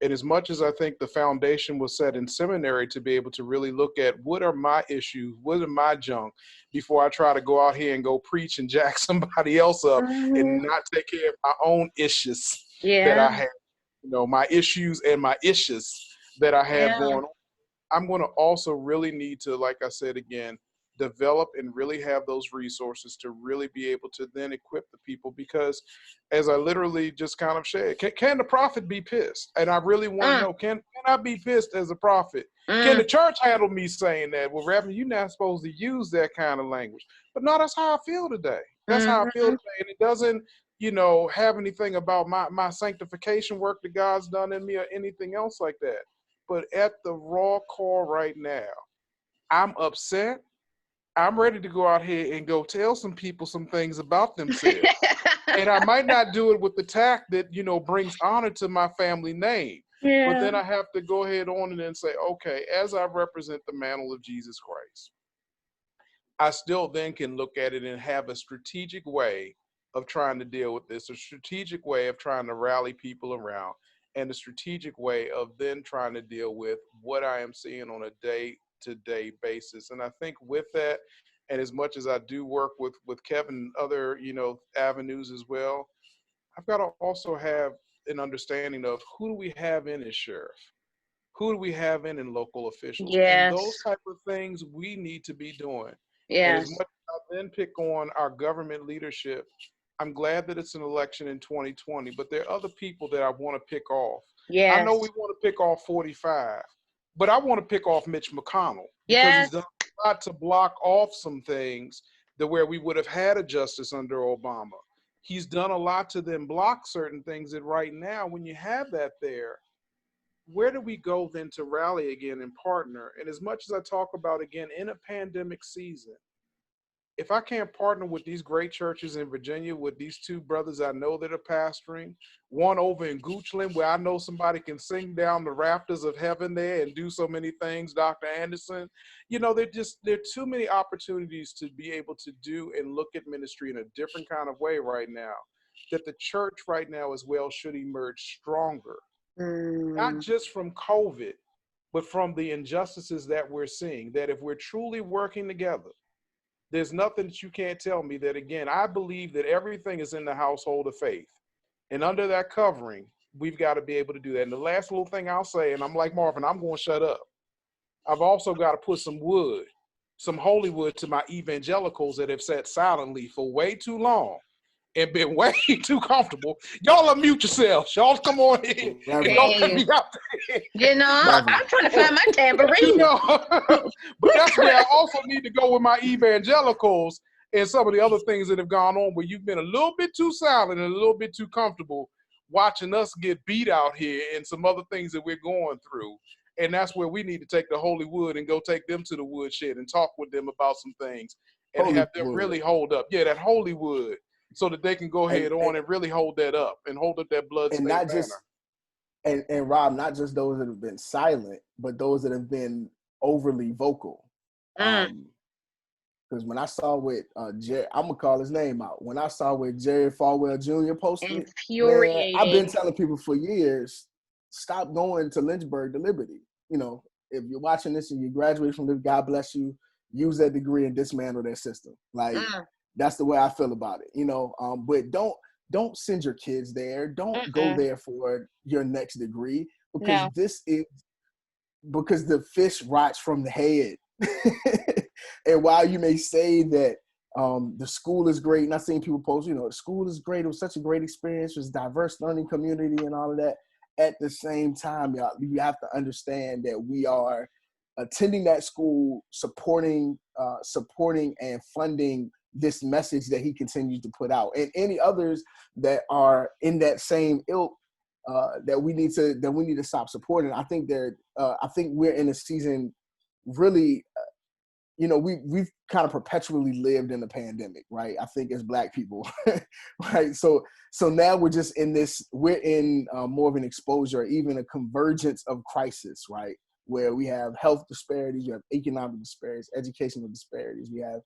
And as much as I think the foundation was set in seminary to be able to really look at what are my issues, what are my junk, before I try to go out here and go preach and jack somebody else up and not take care of my own issues that I have, you know, my issues and my issues that I have going on. I'm going to also really need to, like I said again, develop and really have those resources to really be able to then equip the people, because as I literally just kind of shared, can the prophet be pissed? And I really want to know, can I be pissed as a prophet? Can the church handle me saying that? Well, Reverend, you're not supposed to use that kind of language. But no, that's how I feel today. That's how I feel today. And it doesn't, you know, have anything about my sanctification work that God's done in me or anything else like that. But at the raw core right now, I'm upset. I'm ready to go out here and go tell some people some things about themselves. And I might not do it with the tact that, you know, brings honor to my family name. But then I have to go ahead on and then say, okay, as I represent the mantle of Jesus Christ, I still then can look at it and have a strategic way of trying to deal with this, a strategic way of trying to rally people around, and a strategic way of then trying to deal with what I am seeing on a day-to-day basis. And I think with that, and as much as I do work with Kevin and other, you know, avenues as well, I've got to also have an understanding of who do we have in as sheriff? Who do we have in local officials? And those type of things we need to be doing. And as much as I then pick on our government leadership, I'm glad that it's an election in 2020, but there are other people that I want to pick off. I know we want to pick off 45, but I want to pick off Mitch McConnell because he's done a lot to block off some things that where we would have had a justice under Obama. He's done a lot to then block certain things that right now, when you have that there, where do we go then to rally again and partner? And as much as I talk about, again, in a pandemic season, if I can't partner with these great churches in Virginia, with these two brothers I know that are pastoring, one over in Goochland, where I know somebody can sing down the rafters of heaven there and do so many things, Dr. Anderson, you know, there are too many opportunities to be able to do and look at ministry in a different kind of way right now, that the church right now as well should emerge stronger. Not just from COVID, but from the injustices that we're seeing, that if we're truly working together, there's nothing that you can't tell me that, again, I believe that everything is in the household of faith. And under that covering, we've got to be able to do that. And the last little thing I'll say, and I'm like Marvin, I'm going to shut up. I've also got to put some wood, some holy wood to my evangelicals that have sat silently for way too long and been way too comfortable. Y'all unmute yourselves. Y'all come on in and don't let me out there. You know, I'm trying to find my tambourine. You know, but that's where I also need to go with my evangelicals and some of the other things that have gone on where you've been a little bit too silent and a little bit too comfortable watching us get beat out here and some other things that we're going through. And that's where we need to take the holy wood and go take them to the woodshed and talk with them about some things and have them really hold up. Yeah, that holy wood, so that they can go ahead and really hold that up and hold up that bloodstained banner. Just and Rob, not just those that have been silent, but those that have been overly vocal. Mm. Because when I saw what Jerry, I'm gonna call his name out. When I saw what Jerry Falwell Jr. posted, man, I've been Infuriating. telling people for years, stop going to Lynchburg to Liberty. You know, if you're watching this and you graduate from Liberty, God bless you. Use that degree and dismantle that system. Like Mm. that's the way I feel about it. You know, but don't send your kids there. Don't go Mm-mm. there for your next degree because No. because the fish rots from the head. And while you may say that the school is great, and I've seen people post, you know, the school is great, it was such a great experience, it was a diverse learning community and all of that. At the same time, y'all, you have to understand that we are attending that school, supporting and funding this message that he continues to put out, and any others that are in that same ilk that we need to stop supporting. I think we're in a season really. You know, we've kind of perpetually lived in the pandemic, right? I think as Black people, right? So now we're in more of an exposure, even a convergence of crisis, right? Where we have health disparities, you have economic disparities, educational disparities, we have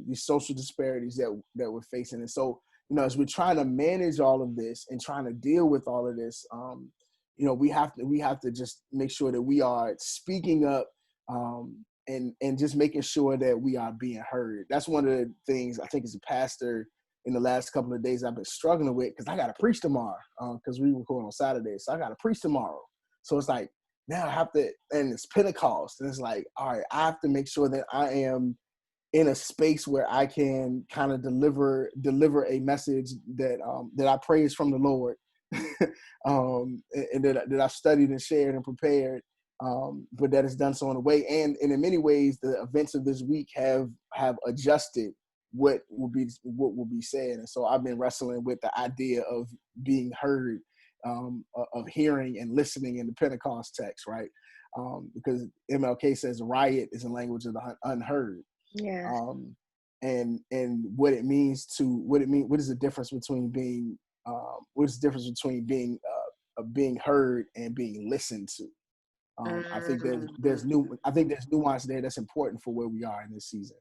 these social disparities that we're facing. And so, you know, as we're trying to manage all of this and trying to deal with all of this, you know, we have to just make sure that we are speaking up, and just making sure that we are being heard. That's one of the things I think as a pastor in the last couple of days I've been struggling with, because I got to preach tomorrow, because we record on Saturday. So I got to preach tomorrow. So it's like, now I have to, and it's Pentecost. And it's like, all right, I have to make sure that I am in a space where I can kind of deliver a message that I pray is from the Lord, and that I've studied and shared and prepared, but that is done so in a way. And in many ways, the events of this week have adjusted what will be said. And so I've been wrestling with the idea of being heard, of hearing and listening in the Pentecost text, right? Because MLK says riot is a language of the unheard. Yeah. And what it means what is the difference between being being heard and being listened to? I think there's nuance there that's important for where we are in this season.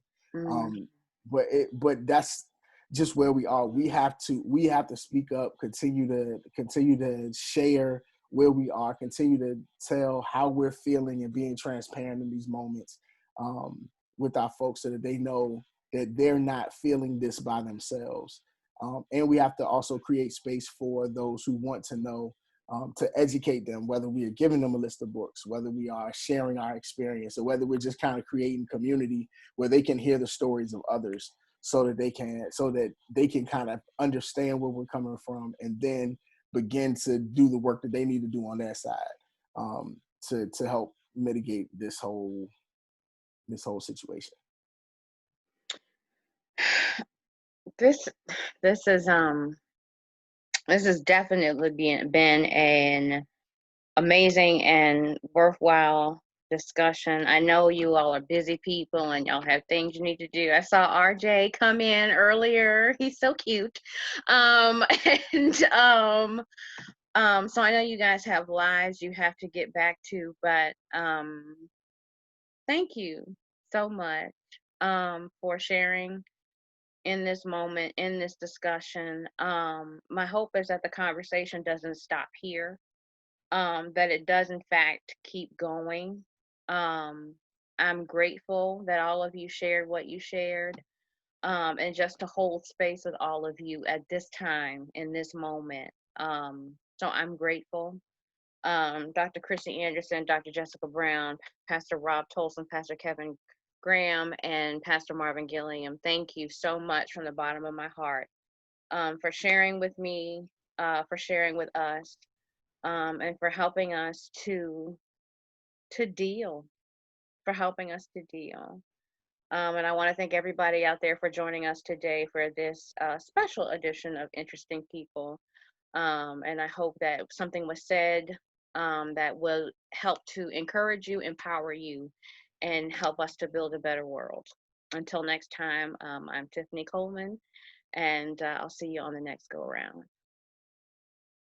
But that's just where we are. We have to speak up, continue to share where we are, continue to tell how we're feeling and being transparent in these moments with our folks so that they know that they're not feeling this by themselves. And we have to also create space for those who want to know, to educate them, whether we are giving them a list of books, whether we are sharing our experience, or whether we're just kind of creating community where they can hear the stories of others so that they can kind of understand where we're coming from and then begin to do the work that they need to do on their side, to help mitigate this whole situation. This has definitely been an amazing and worthwhile discussion. I know you all are busy people and y'all have things you need to do. I saw RJ come in earlier. He's so cute. And so I know you guys have lives you have to get back to, but thank you so much for sharing in this moment, in this discussion. My hope is that the conversation doesn't stop here, that it does in fact keep going. I'm grateful that all of you shared what you shared, and just to hold space with all of you at this time, in this moment. So I'm grateful. Dr. Krissy Anderson, Dr. Jessica Brown, Pastor Rob Tolson, Pastor Kevin Graham, and Pastor Marvin Gilliam, thank you so much from the bottom of my heart, for sharing with me, for sharing with us, and for helping us to deal, for helping us to deal. And I want to thank everybody out there for joining us today for this special edition of Interesting People. And I hope that something was said that will help to encourage you, empower you, and help us to build a better world. Until next time, I'm Tiffany Coleman, and I'll see you on the next go around.